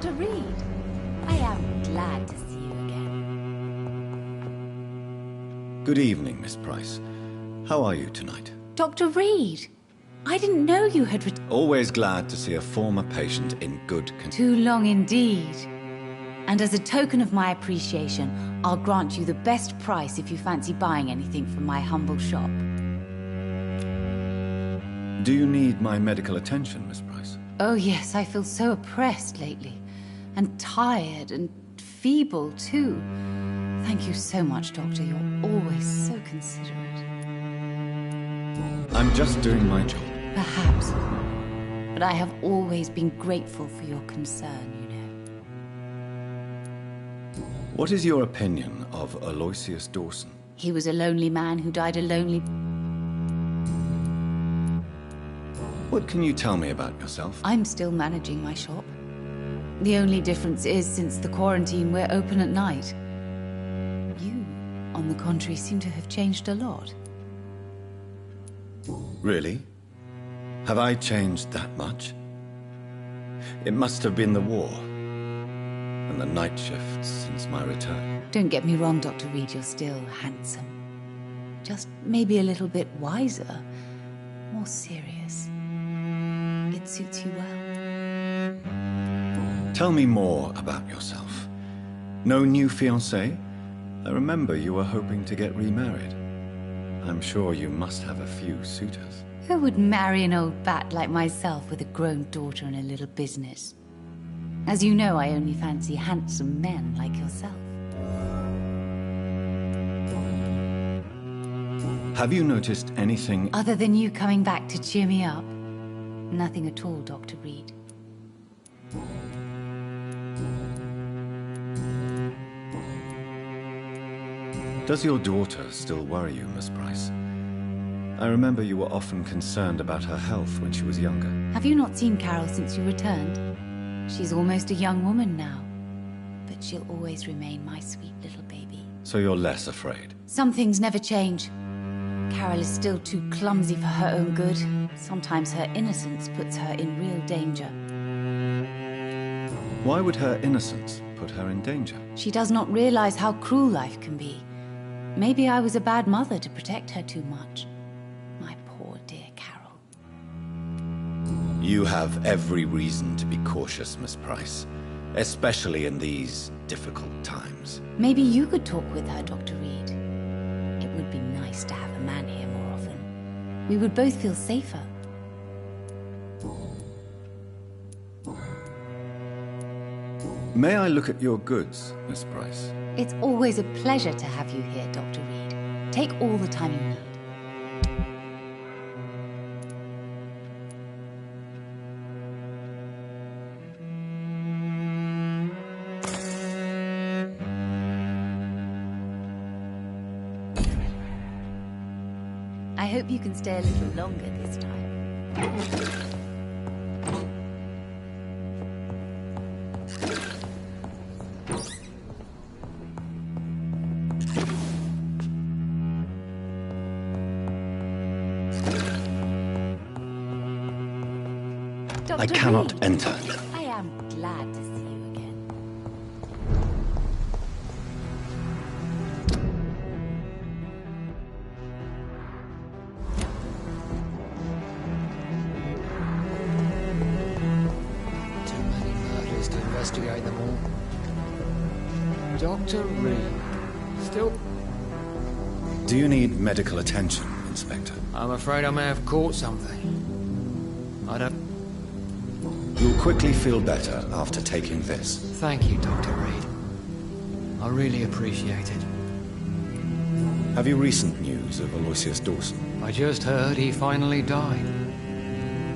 Dr. Reed, I am glad to see you again. Good evening, Miss Price. How are you tonight? Dr. Reed, I didn't know you had Always glad to see a former patient in good condition. Too long indeed. And as a token of my appreciation, I'll grant you the best price if you fancy buying anything from my humble shop. Do you need my medical attention, Miss Price? Oh yes, I feel so oppressed lately. And tired and feeble too. Thank you so much, Doctor. You're always so considerate. I'm just doing my job. Perhaps. But I have always been grateful for your concern, you know. What is your opinion of Aloysius Dawson? He was a lonely man who died a lonely... What can you tell me about yourself? I'm still managing my shop. The only difference is, since the quarantine, we're open at night. You, on the contrary, seem to have changed a lot. Really? Have I changed that much? It must have been the war and the night shifts since my return. Don't get me wrong, Dr. Reed, you're still handsome. Just maybe a little bit wiser, more serious. It suits you well. Tell me more about yourself. No new fiancé? I remember you were hoping to get remarried. I'm sure you must have a few suitors. Who would marry an old bat like myself with a grown daughter and a little business? As you know, I only fancy handsome men like yourself. Have you noticed anything... Other than you coming back to cheer me up? Nothing at all, Dr. Reed. Does your daughter still worry you, Miss Price? I remember you were often concerned about her health when she was younger. Have you not seen Carol since you returned? She's almost a young woman now. But she'll always remain my sweet little baby. So you're less afraid? Some things never change. Carol is still too clumsy for her own good. Sometimes her innocence puts her in real danger. Why would her innocence put her in danger? She does not realize how cruel life can be. Maybe I was a bad mother to protect her too much. My poor dear Carol. You have every reason to be cautious, Miss Price. Especially in these difficult times. Maybe you could talk with her, Dr. Reed. It would be nice to have a man here more often. We would both feel safer. May I look at your goods, Miss Price? It's always a pleasure to have you here, Dr. Reed. Take all the time you need. I hope you can stay a little longer this time. I cannot enter. I am glad to see you again. Too many murders to investigate them all. Dr. Reed. Still... Do you need medical attention, Inspector? I'm afraid I may have caught something. I don't... You'll quickly feel better after taking this. Thank you, Dr. Reed. I really appreciate it. Have you recent news of Aloysius Dawson? I just heard he finally died.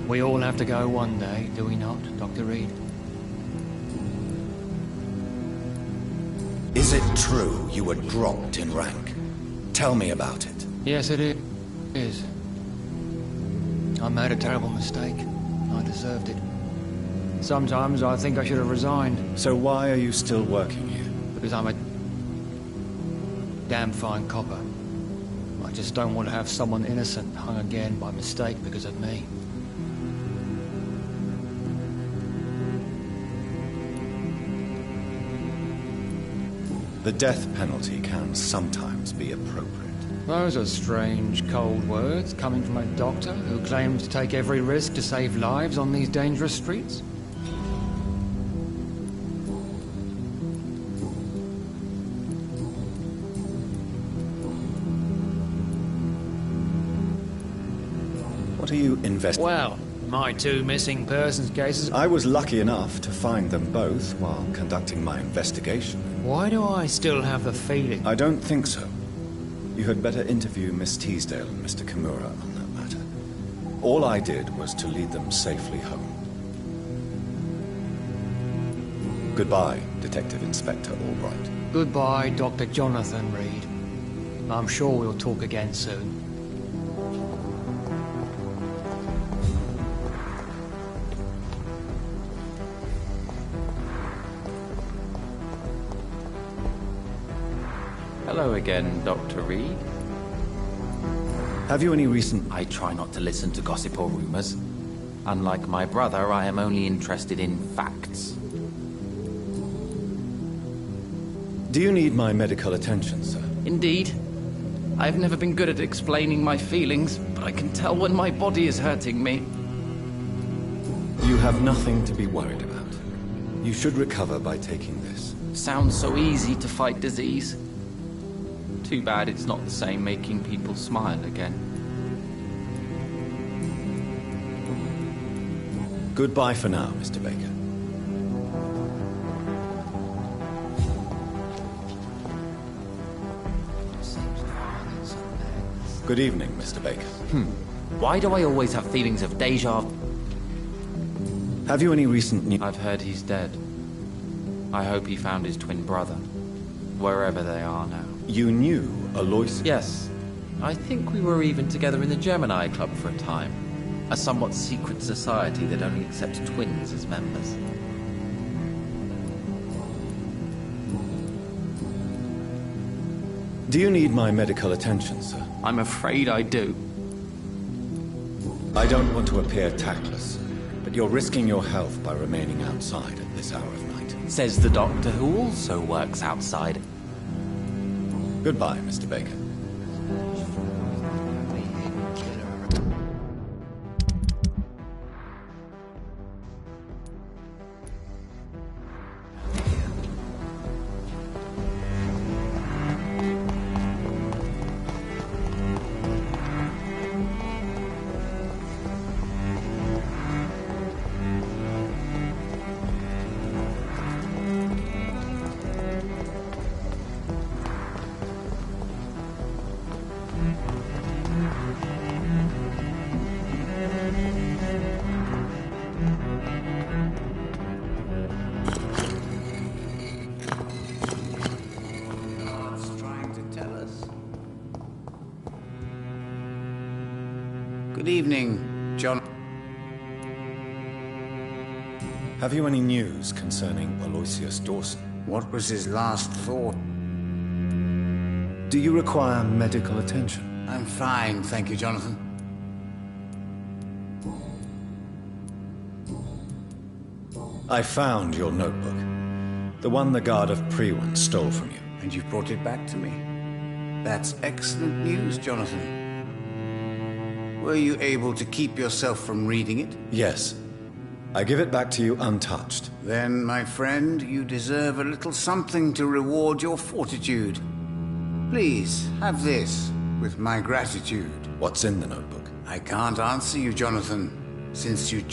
We all have to go one day, do we not, Dr. Reed? Is it true you were dropped in rank? Tell me about it. Yes, it is. I made a terrible mistake. I deserved it. Sometimes I think I should have resigned. So why are you still working here? Because I'm a damn fine copper. I just don't want to have someone innocent hung again by mistake because of me. The death penalty can sometimes be appropriate. Those are strange, cold words coming from a doctor who claims to take every risk to save lives on these dangerous streets. What are you investigating? Well, my 2 missing persons cases. I was lucky enough to find them both while conducting my investigation. Why do I still have the feeling? I don't think so. You had better interview Miss Teasdale and Mr. Kimura on that matter. All I did was to lead them safely home. Goodbye, Detective Inspector Albright. Goodbye, Dr. Jonathan Reed. I'm sure we'll talk again soon. Hello again, Dr. Reed. Have you any recent... I try not to listen to gossip or rumors. Unlike my brother, I am only interested in facts. Do you need my medical attention, sir? Indeed. I've never been good at explaining my feelings, but I can tell when my body is hurting me. You have nothing to be worried about. You should recover by taking this. Sounds so easy to fight disease. Too bad it's not the same making people smile again. Goodbye for now, Mr. Baker. Good evening, Mr. Baker. Why do I always have feelings of deja vu? Have you any recent news? I've heard he's dead. I hope he found his twin brother, wherever they are now. You knew Aloysius? Yes. I think we were even together in the Gemini Club for a time. A somewhat secret society that only accepts twins as members. Do you need my medical attention, sir? I'm afraid I do. I don't want to appear tactless, but you're risking your health by remaining outside at this hour of night. Says the doctor who also works outside. Goodbye, Mr. Baker. Good evening, John. Have you any news concerning Aloysius Dawson? What was his last thought? Do you require medical attention? I'm fine, thank you, Jonathan. I found your notebook. The one the guard of Prewan stole from you. And you brought it back to me. That's excellent news, Jonathan. Were you able to keep yourself from reading it? Yes. I give it back to you untouched. Then, my friend, you deserve a little something to reward your fortitude. Please, have this, with my gratitude. What's in the notebook? I can't answer you, Jonathan, since you...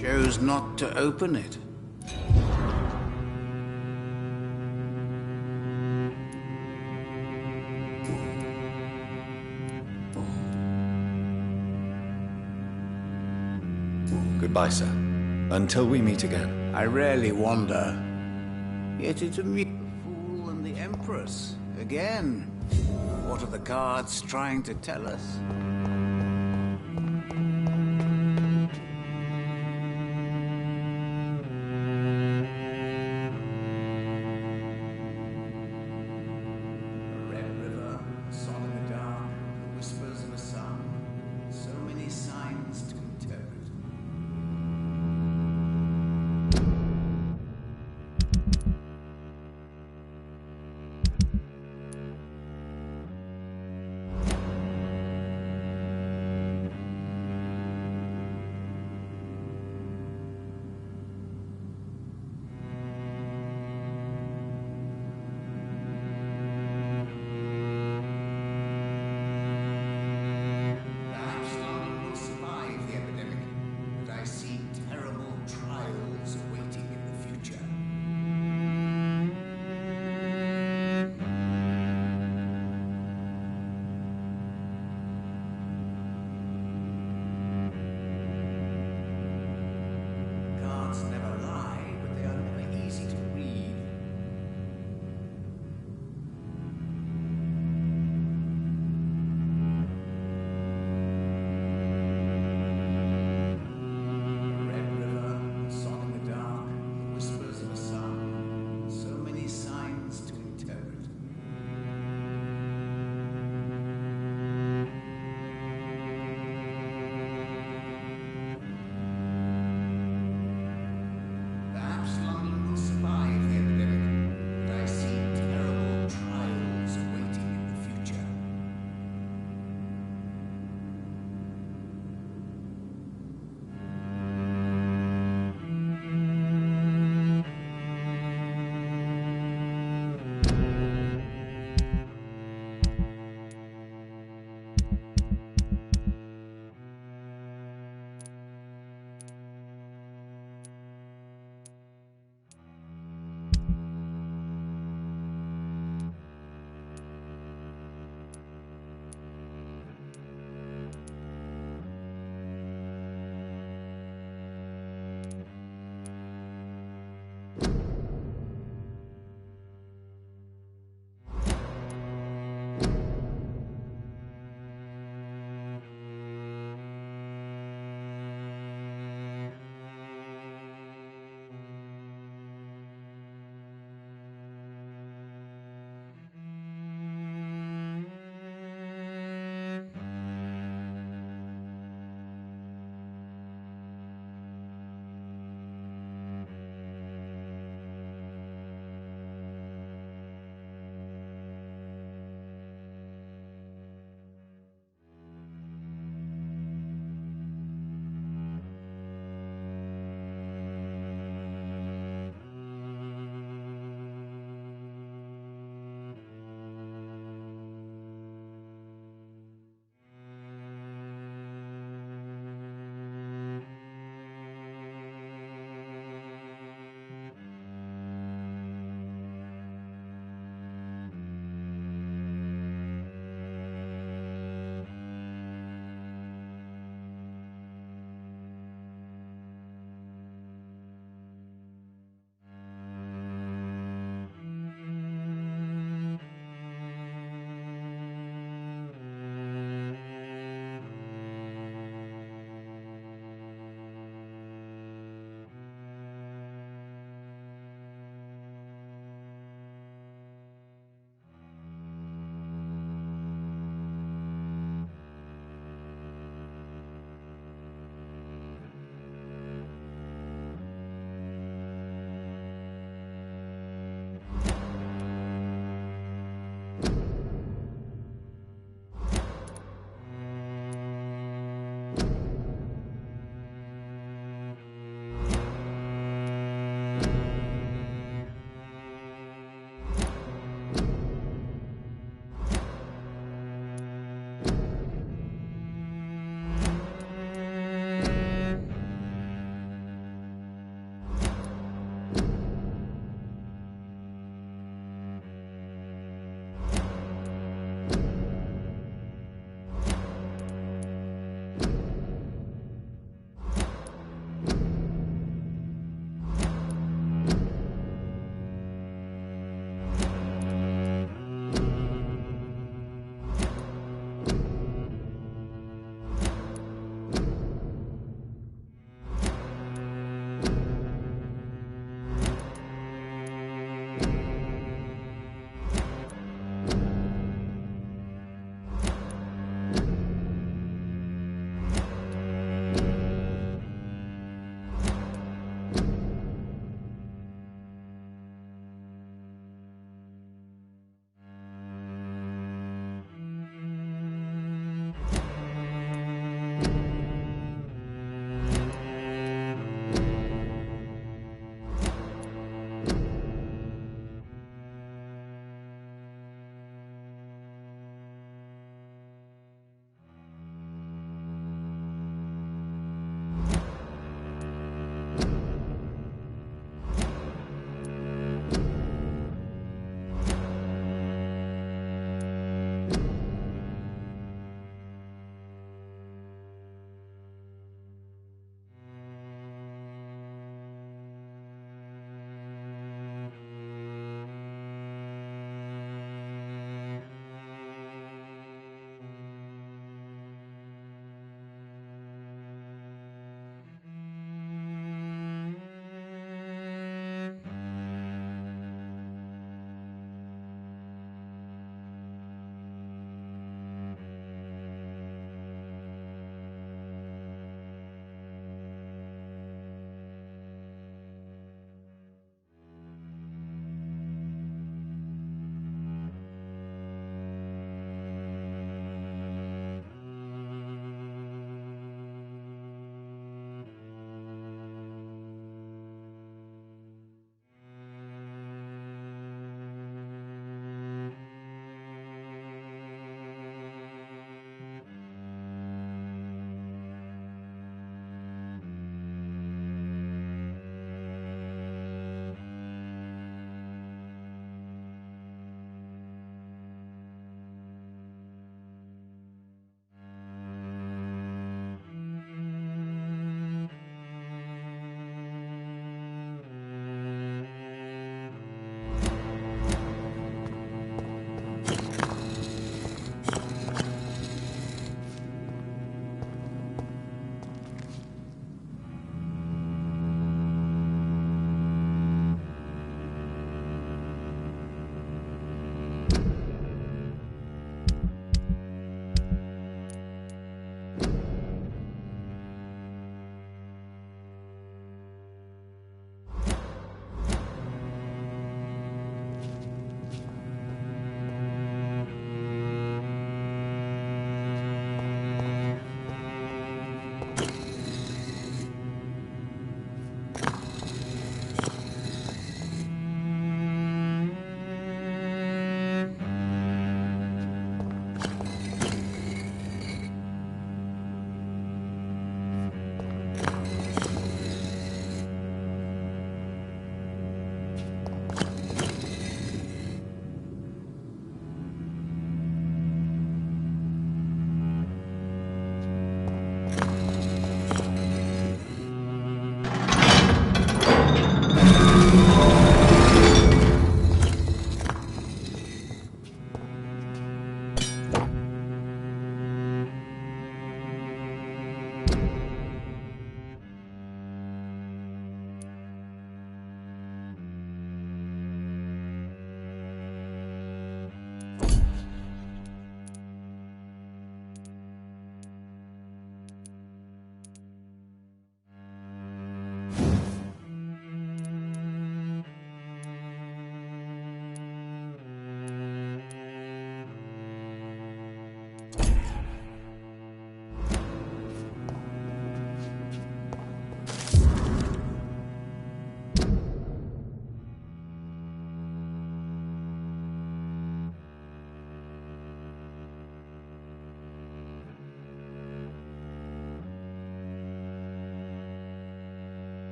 chose not to open it. Goodbye, sir. Until we meet again. I rarely wander, Yet it's a the Fool and the Empress. Again. What are the cards trying to tell us?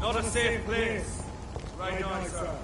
Not a safe place. Right on, sir.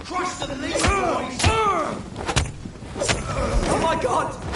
Crush the lead, boys! Oh my god!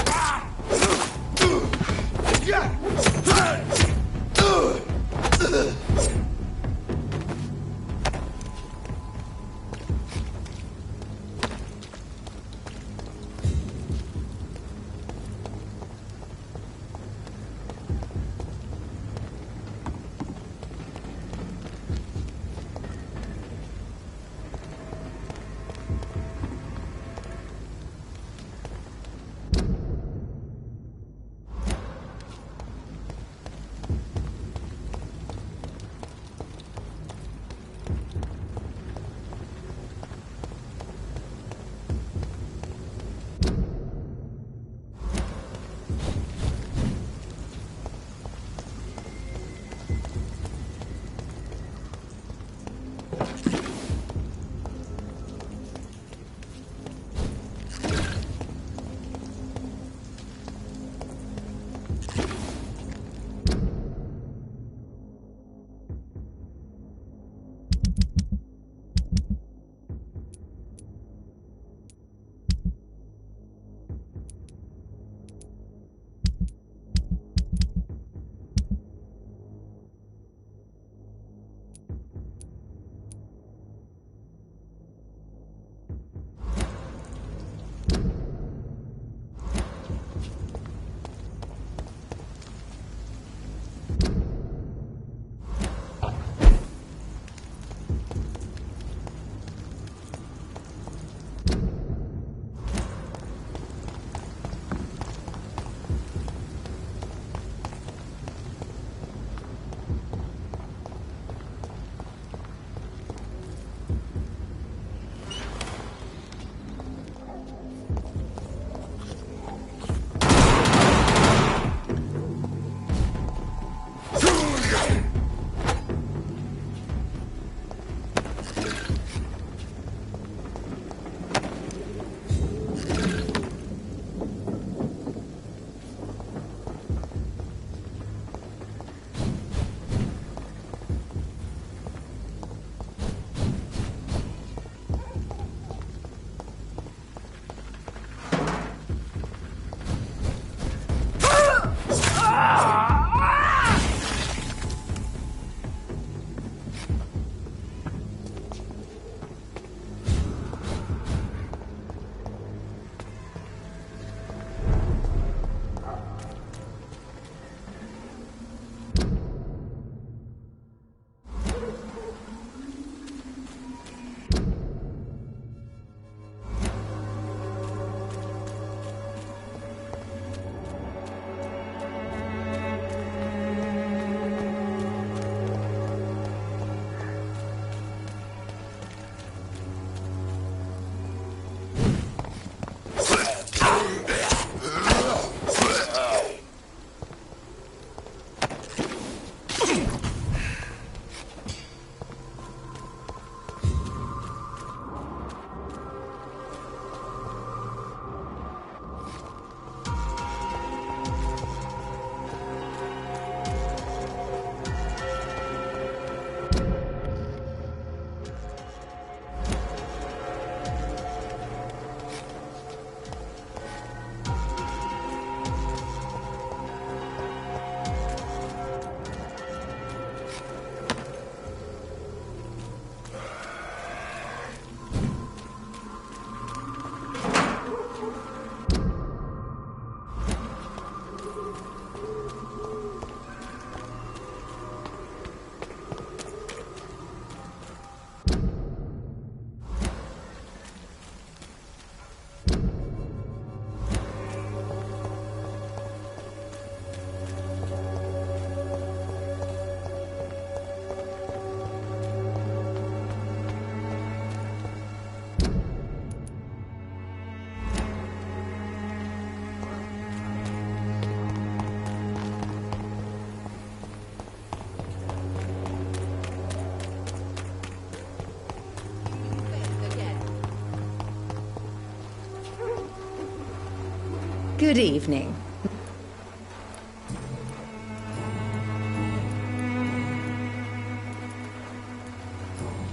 Good evening.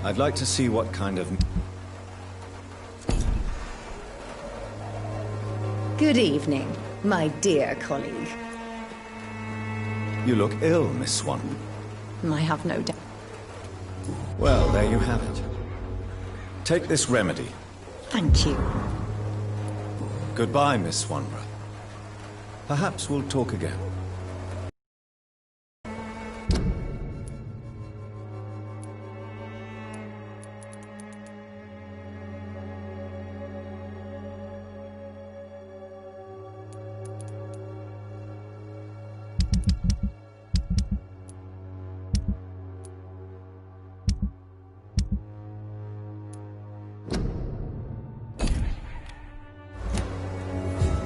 I'd like to see what kind of... Good evening, my dear colleague. You look ill, Miss Swanton. I have no doubt. Well, there you have it. Take this remedy. Thank you. Goodbye, Miss Swanborough. Perhaps we'll talk again.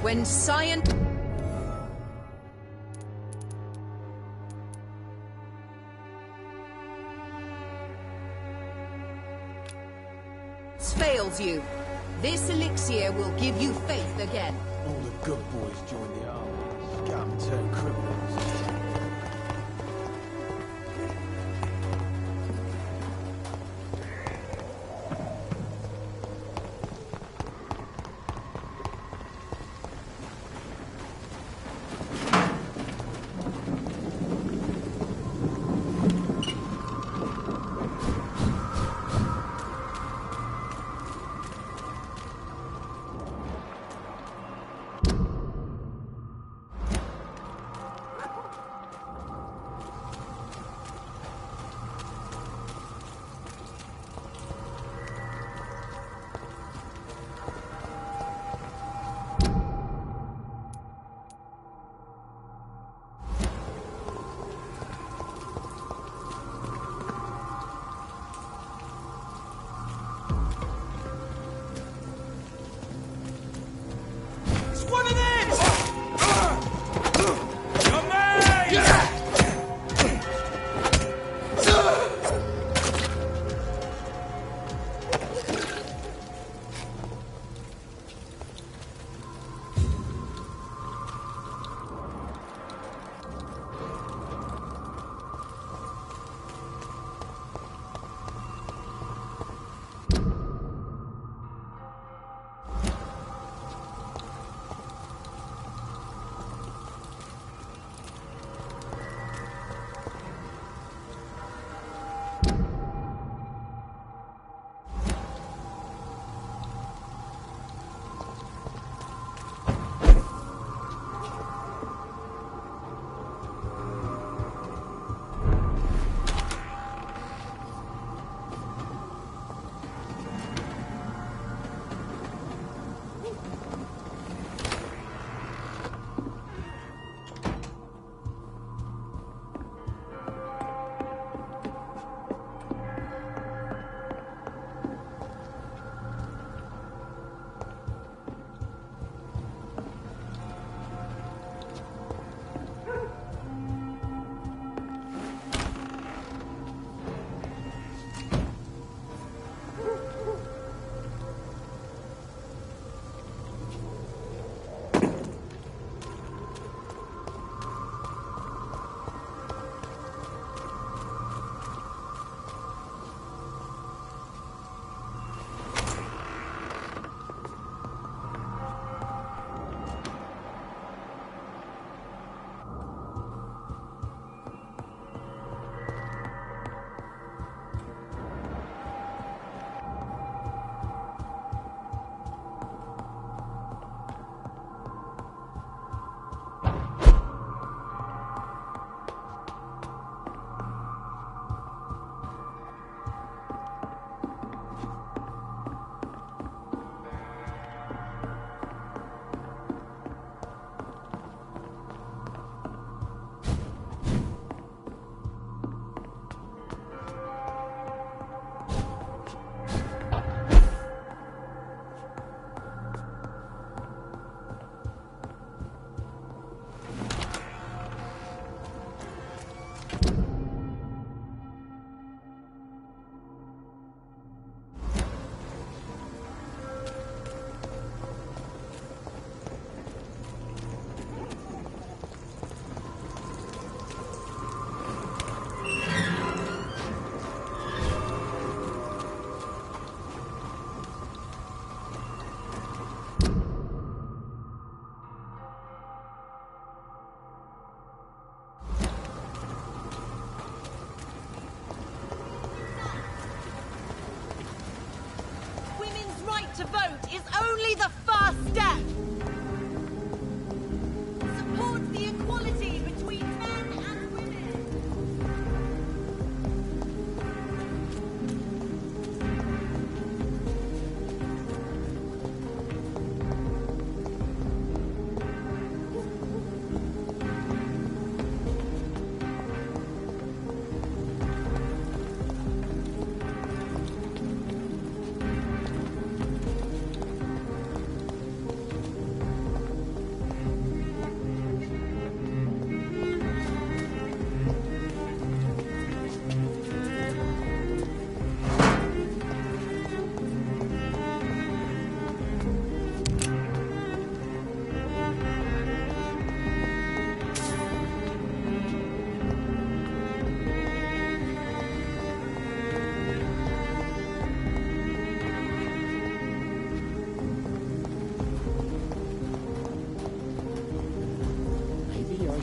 When science... fails you, this elixir will give you faith again. All the good boys join the army. Scum turned criminals.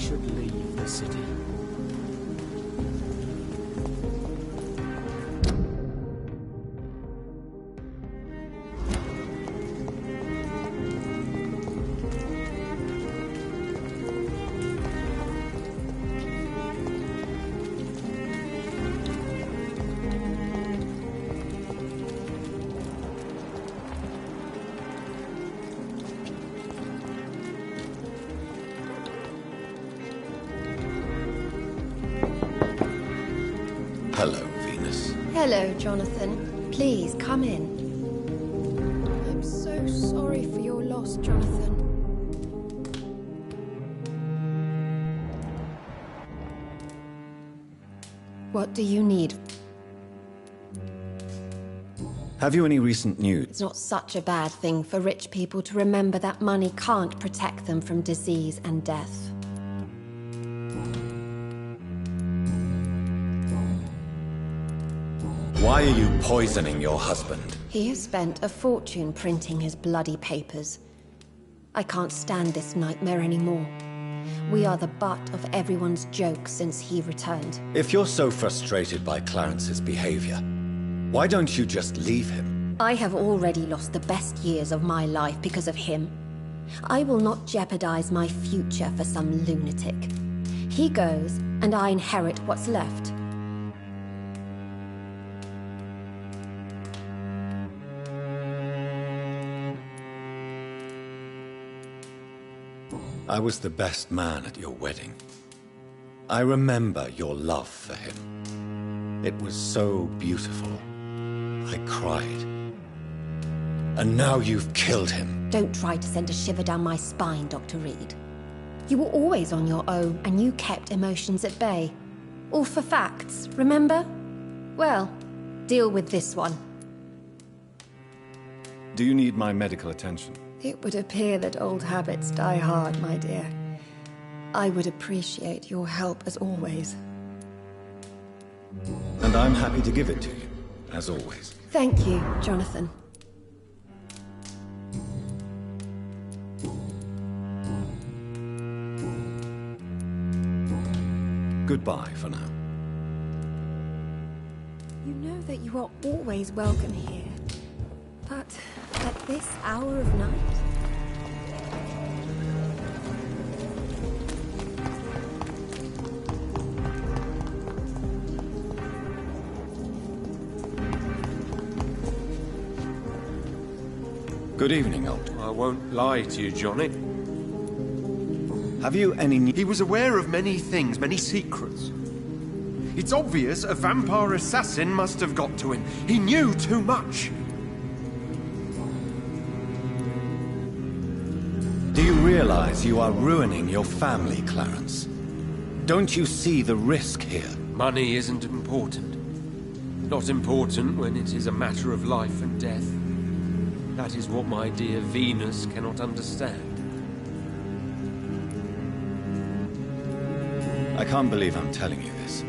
should leave the city. Hello, Venus. Hello, Jonathan. Please, come in. I'm so sorry for your loss, Jonathan. What do you need? Have you any recent news? It's not such a bad thing for rich people to remember that money can't protect them from disease and death. Why are you poisoning your husband? He has spent a fortune printing his bloody papers. I can't stand this nightmare anymore. We are the butt of everyone's jokes since he returned. If you're so frustrated by Clarence's behavior, why don't you just leave him? I have already lost the best years of my life because of him. I will not jeopardize my future for some lunatic. He goes, and I inherit what's left. I was the best man at your wedding. I remember your love for him. It was so beautiful. I cried. And now you've killed him. Don't try to send a shiver down my spine, Dr. Reed. You were always on your own, and you kept emotions at bay. All for facts, remember? Well, deal with this one. Do you need my medical attention? It would appear that old habits die hard, my dear. I would appreciate your help as always. And I'm happy to give it to you, as always. Thank you, Jonathan. Goodbye for now. You know that you are always welcome here. But at this hour of night? Good evening, old. I won't lie to you, Johnny. Have you any... He was aware of many things, many secrets. It's obvious a vampire assassin must have got to him. He knew too much. Do you realize you are ruining your family, Clarence? Don't you see the risk here? Money isn't important. Not important when it is a matter of life and death. That is what my dear Venus cannot understand. I can't believe I'm telling you this,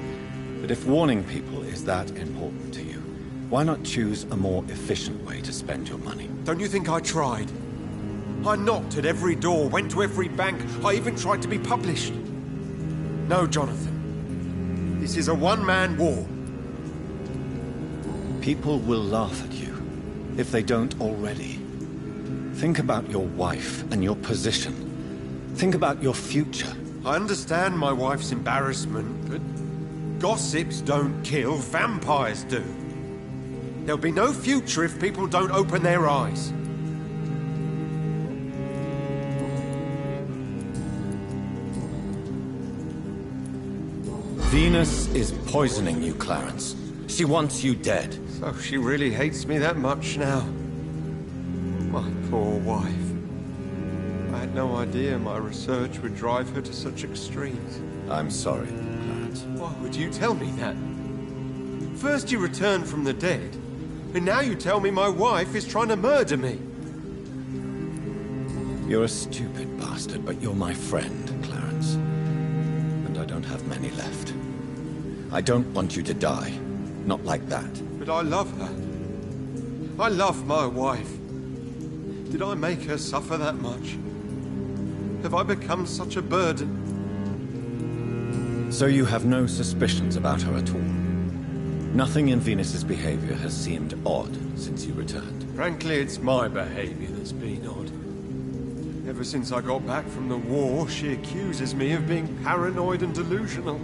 but if warning people is that important to you, why not choose a more efficient way to spend your money? Don't you think I tried? I knocked at every door, went to every bank, I even tried to be published. No, Jonathan. This is a one-man war. People will laugh at you, if they don't already. Think about your wife and your position. Think about your future. I understand my wife's embarrassment, but gossips don't kill, vampires do. There'll be no future if people don't open their eyes. Venus is poisoning you, Clarence. She wants you dead. So she really hates me that much now. My poor wife. I had no idea my research would drive her to such extremes. I'm sorry, Clarence. Why would you tell me that? First you returned from the dead, and now you tell me my wife is trying to murder me. You're a stupid bastard, but you're my friend, Clarence. And I don't have many left. I don't want you to die. Not like that. But I love her. I love my wife. Did I make her suffer that much? Have I become such a burden? So you have no suspicions about her at all? Nothing in Venus's behavior has seemed odd since you returned? Frankly, it's my behavior that's been odd. Ever since I got back from the war, she accuses me of being paranoid and delusional.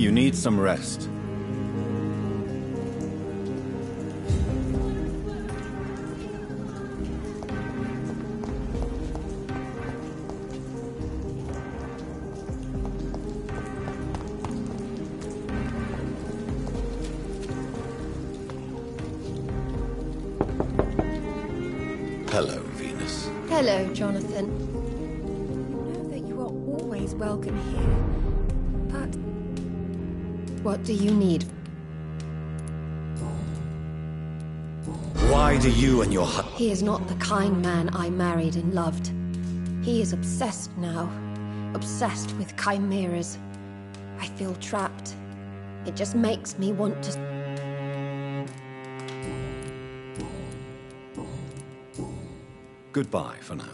You need some rest. Hello, Venus. Hello, Jonathan. I know that you are always welcome here, but What do you need? Why do you and your He is not the kind man I married and loved. He is obsessed now. Obsessed with chimeras. I feel trapped. It just makes me want to... Goodbye for now.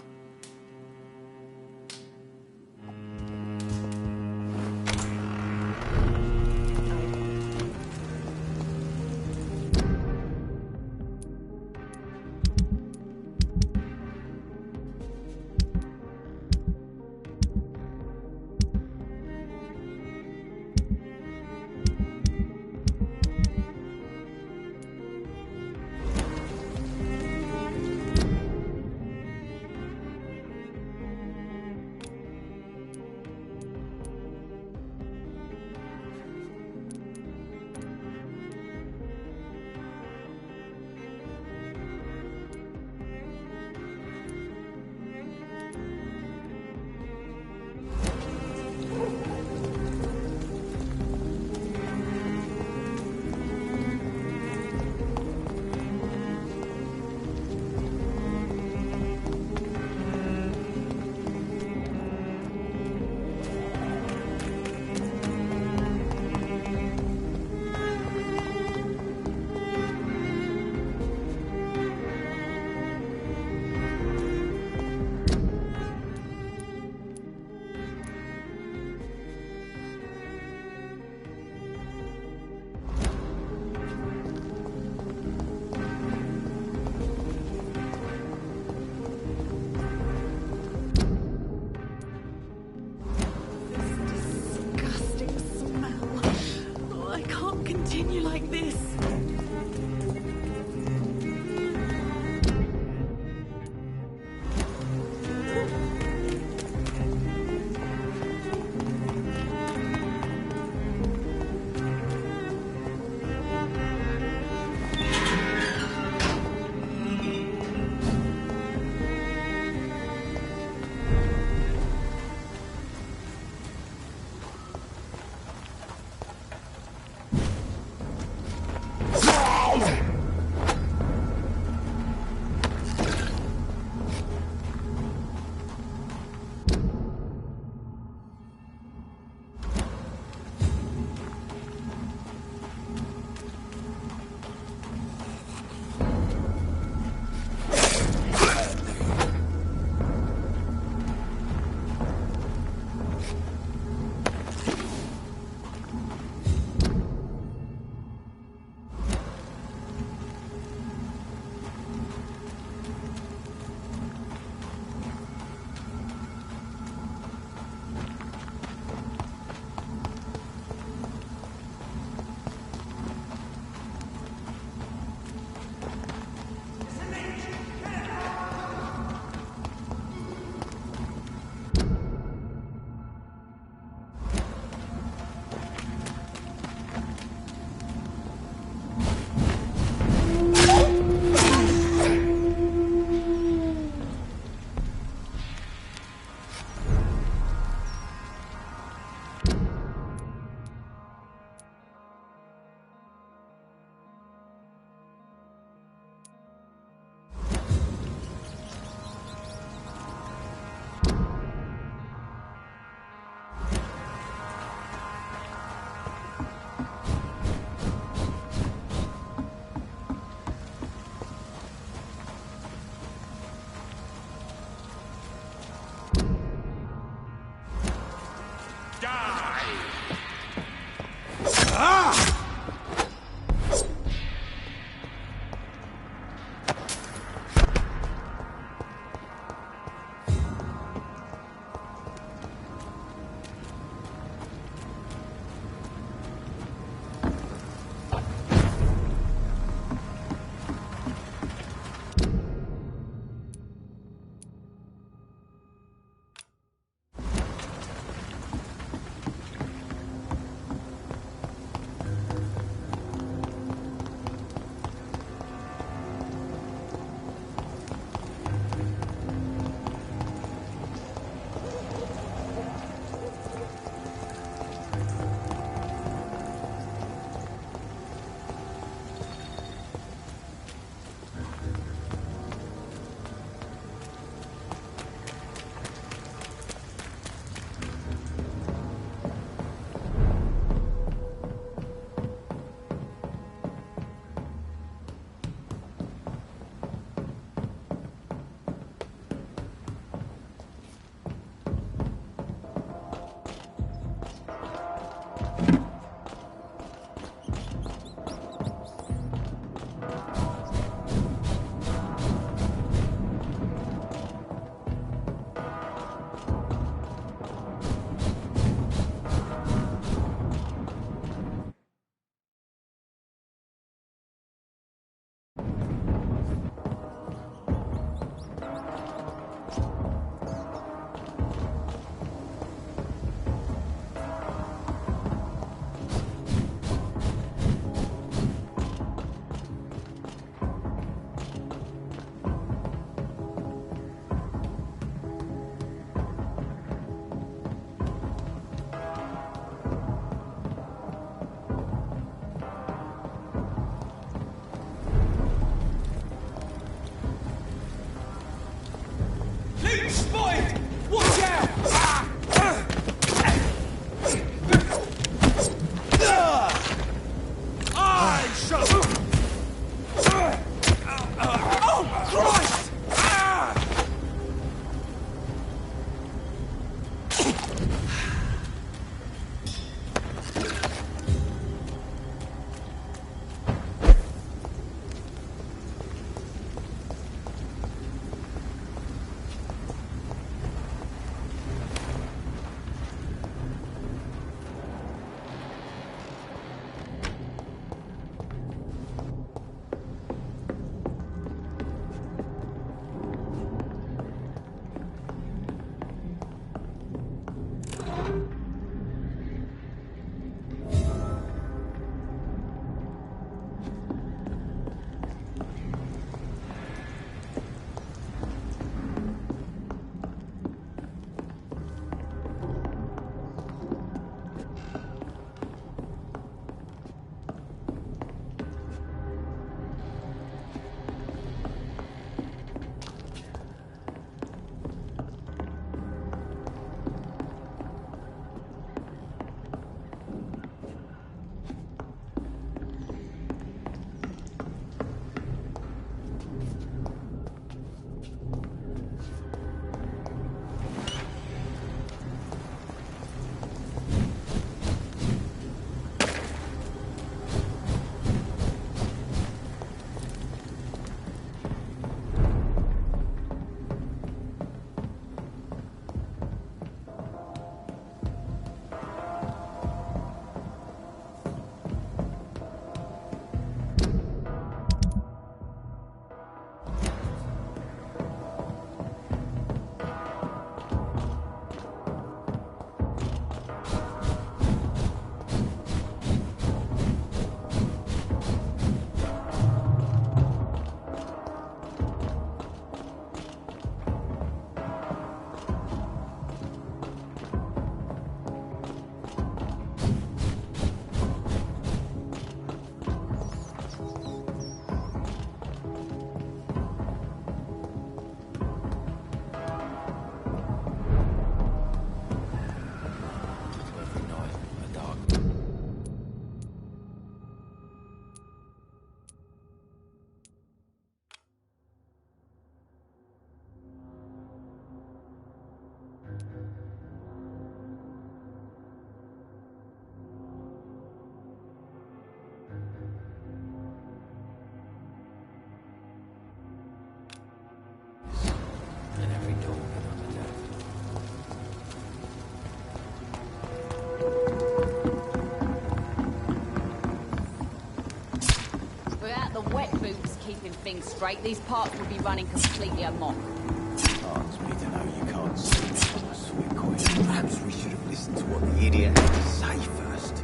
wet boots keeping things straight, these parts would be running completely amok. Hurts me to know you can't see me from a sweet coin. Perhaps we should have listened to what the idiot had to say first.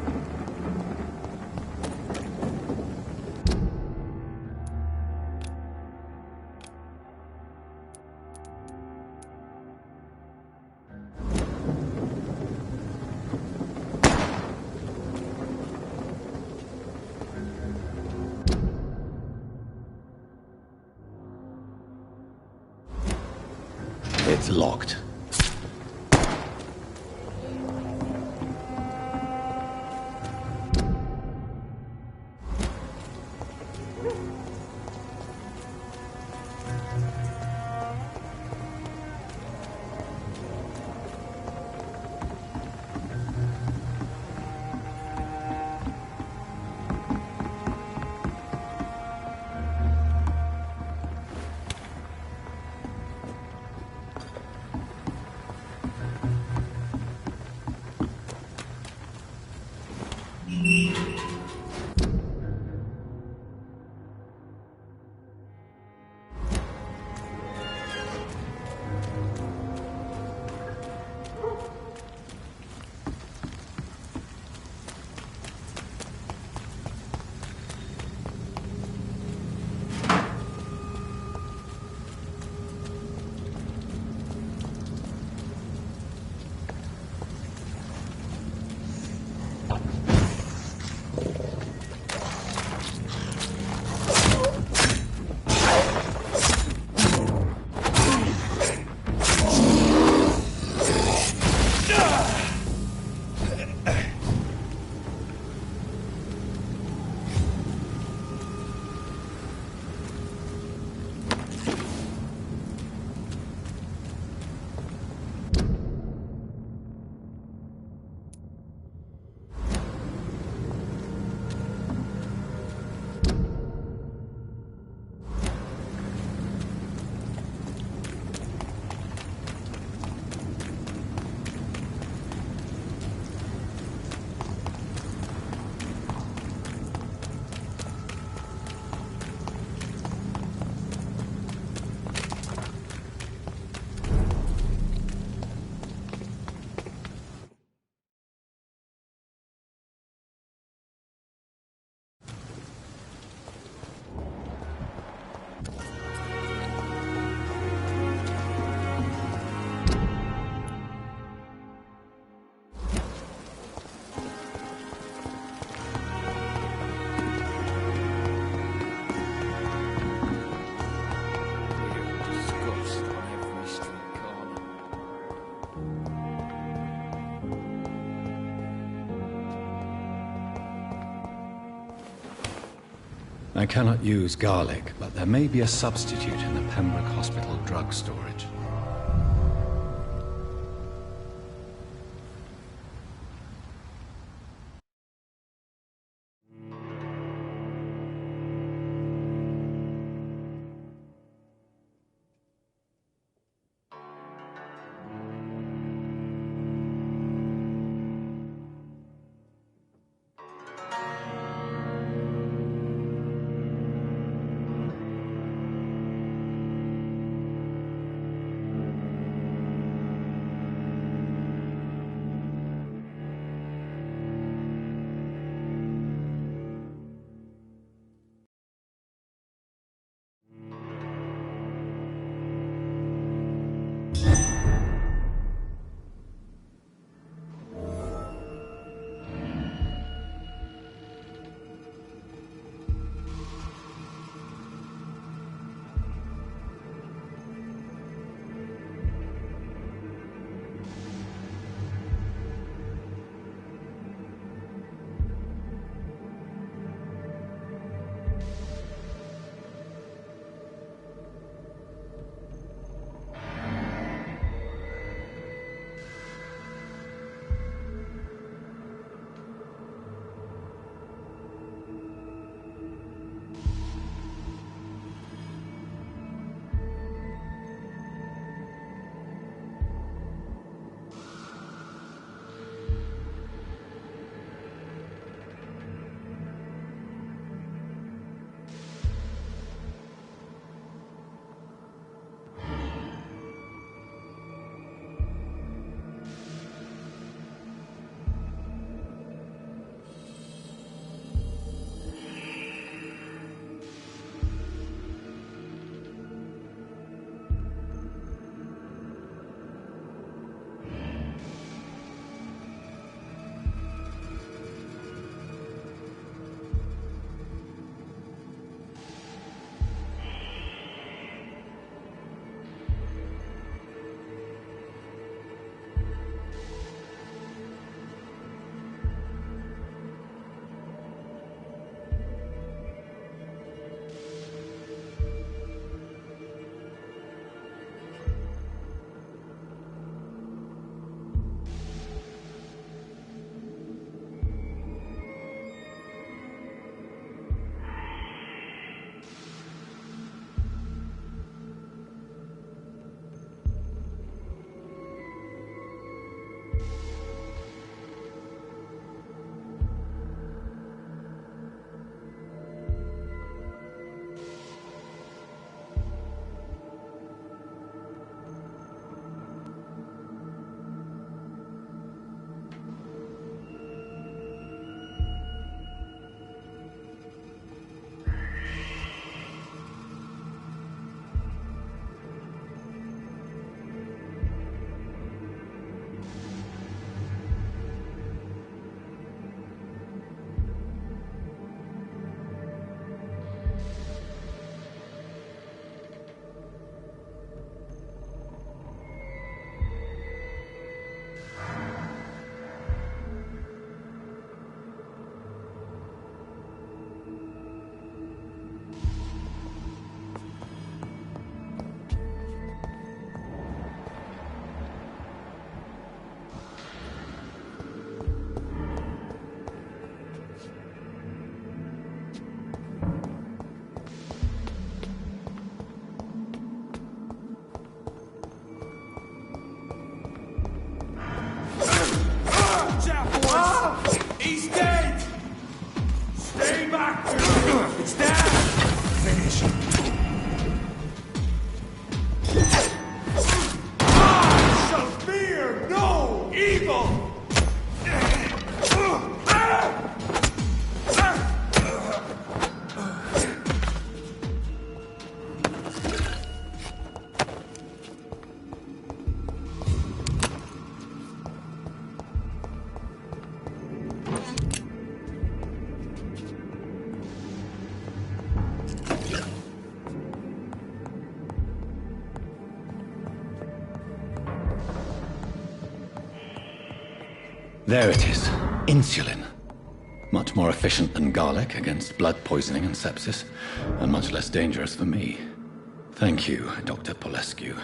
It's locked. I cannot use garlic, but there may be a substitute in the Pembroke Hospital drug storage. There it is. Insulin. Much more efficient than garlic against blood poisoning and sepsis, and much less dangerous for me. Thank you, Dr. Polescu.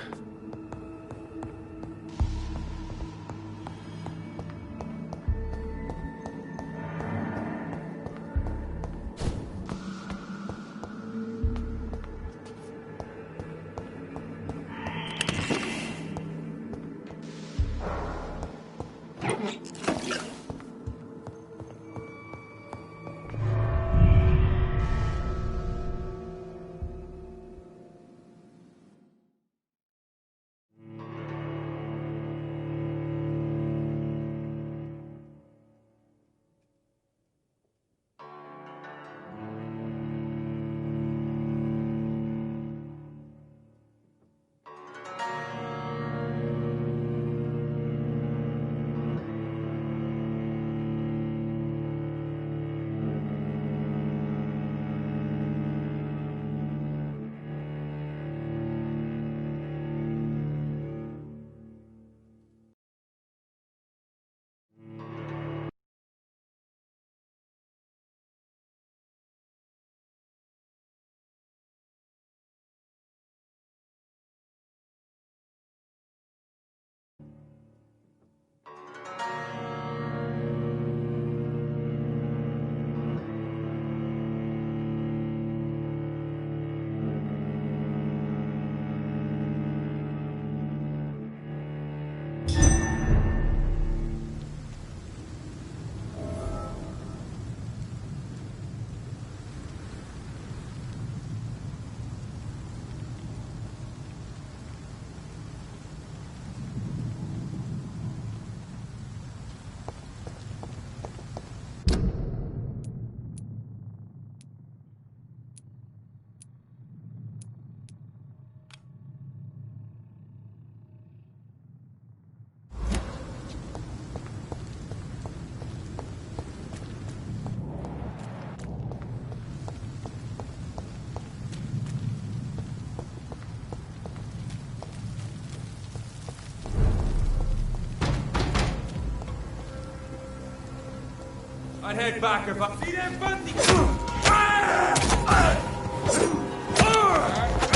I'd head back if I see them bunty.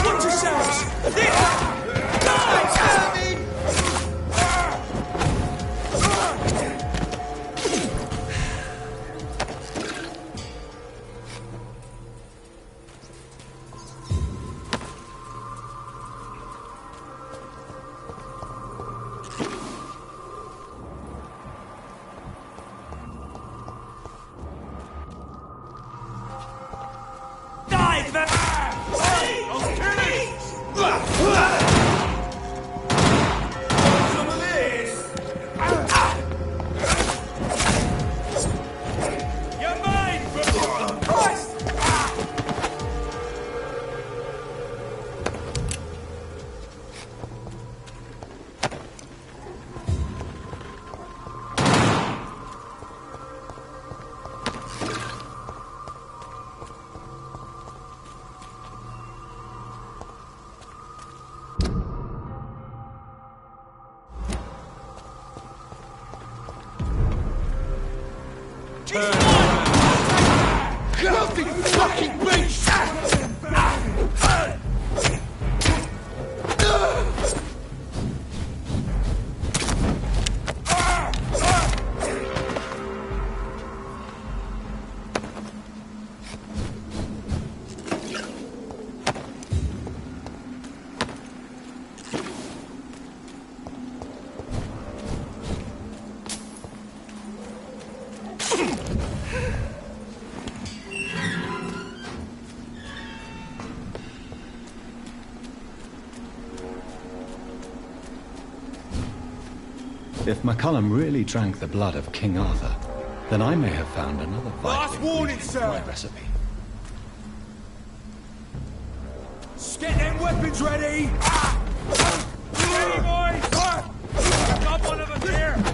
Watch yourselves! Filthy fucking beast! If McCullum really drank the blood of King Arthur, then I may have found another vital Last warning, ingredient sir. in my recipe. Get them weapons ready! Ready, boys! Got one of us here!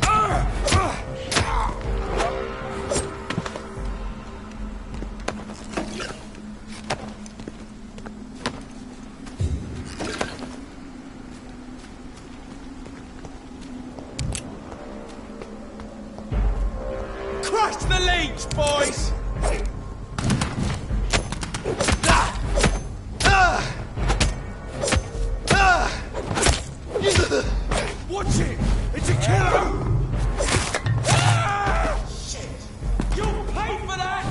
cage, boys! Watch it! It's a killer! Shit! You'll pay for that!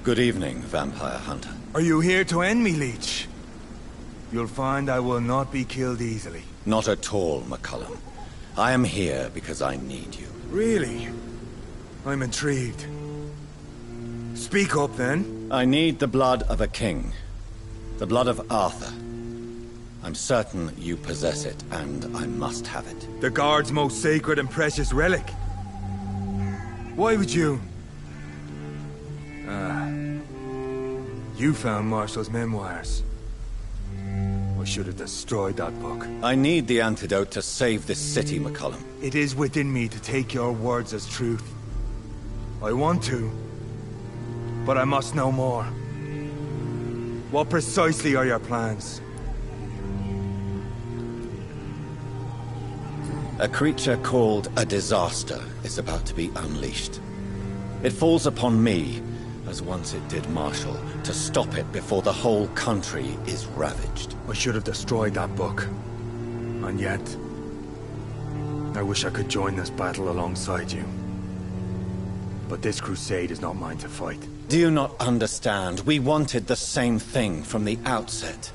Good evening, vampire hunter. Are you here to end me, Leech? You'll find I will not be killed easily. Not at all, McCullum. I am here because I need you. Really? I'm intrigued. Speak up, then. I need the blood of a king. The blood of Arthur. I'm certain you possess it, and I must have it. The Guard's most sacred and precious relic. Why would you? You found Marshall's memoirs. I should have destroyed that book. I need the antidote to save this city, McCullum. It is within me to take your words as truth. I want to, but I must know more. What precisely are your plans? A creature called a disaster is about to be unleashed. It falls upon me, as once it did Marshall, to stop it before the whole country is ravaged. I should have destroyed that book. And yet, I wish I could join this battle alongside you. But this crusade is not mine to fight. Do you not understand? We wanted the same thing from the outset.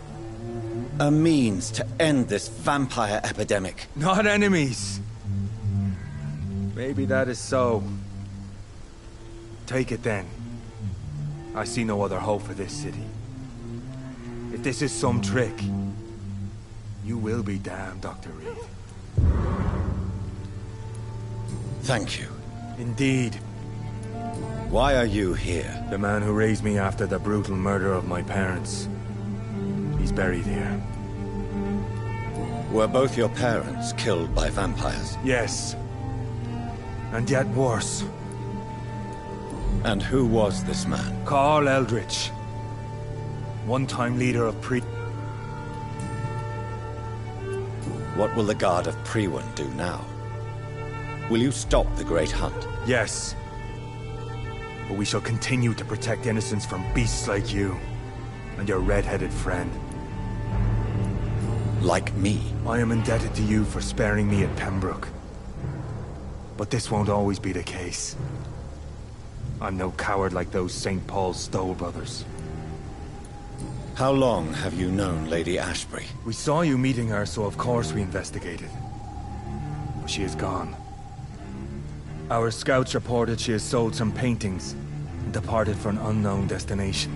A means to end this vampire epidemic. Not enemies. Maybe that is so. Take it then. I see no other hope for this city. If this is some trick, You will be damned, Dr. Reed. Thank you. Indeed. Why are you here? The man who raised me after the brutal murder of my parents. He's buried here. Were both your parents killed by vampires? Yes. And yet worse. And who was this man? Carl Eldritch. One-time leader of What will the Guard of Priwen do now? Will you stop the Great Hunt? Yes. But we shall continue to protect innocents from beasts like you. And your red-headed friend. Like me? I am indebted to you for sparing me at Pembroke. But this won't always be the case. I'm no coward like those St. Paul's Stoll brothers. How long have you known Lady Ashbury? We saw you meeting her, so of course we investigated. But she is gone. Our scouts reported she has sold some paintings and departed for an unknown destination.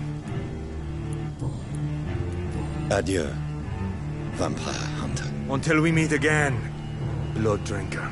Adieu, vampire hunter. Until we meet again, blood drinker.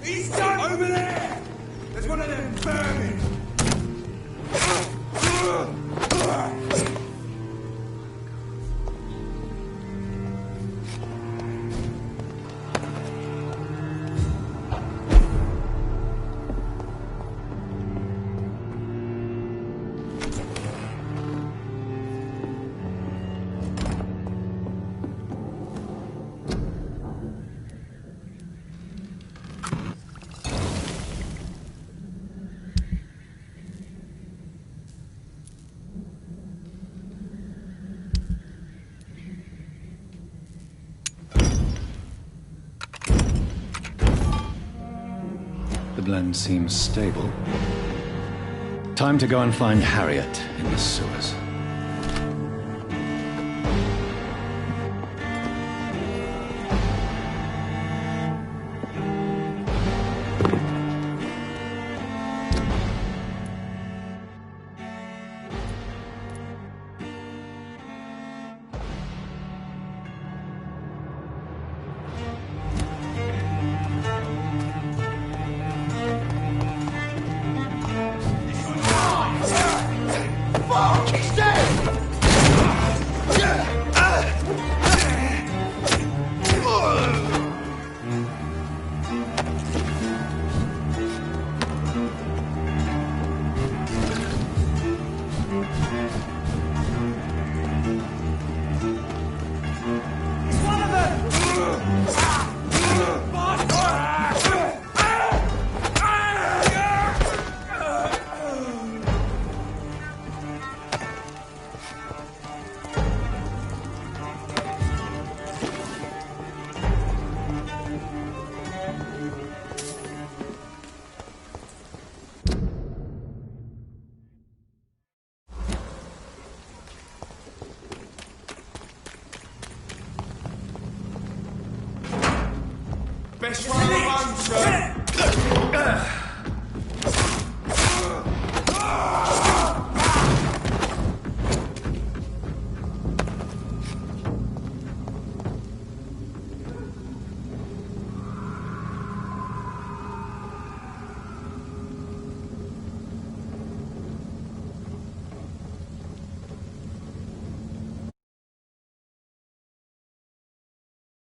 He's done! Over there! There's one of them vermin! The blend seems stable. Time to go and find Harriet in the sewers. Best one of the bunch, sir.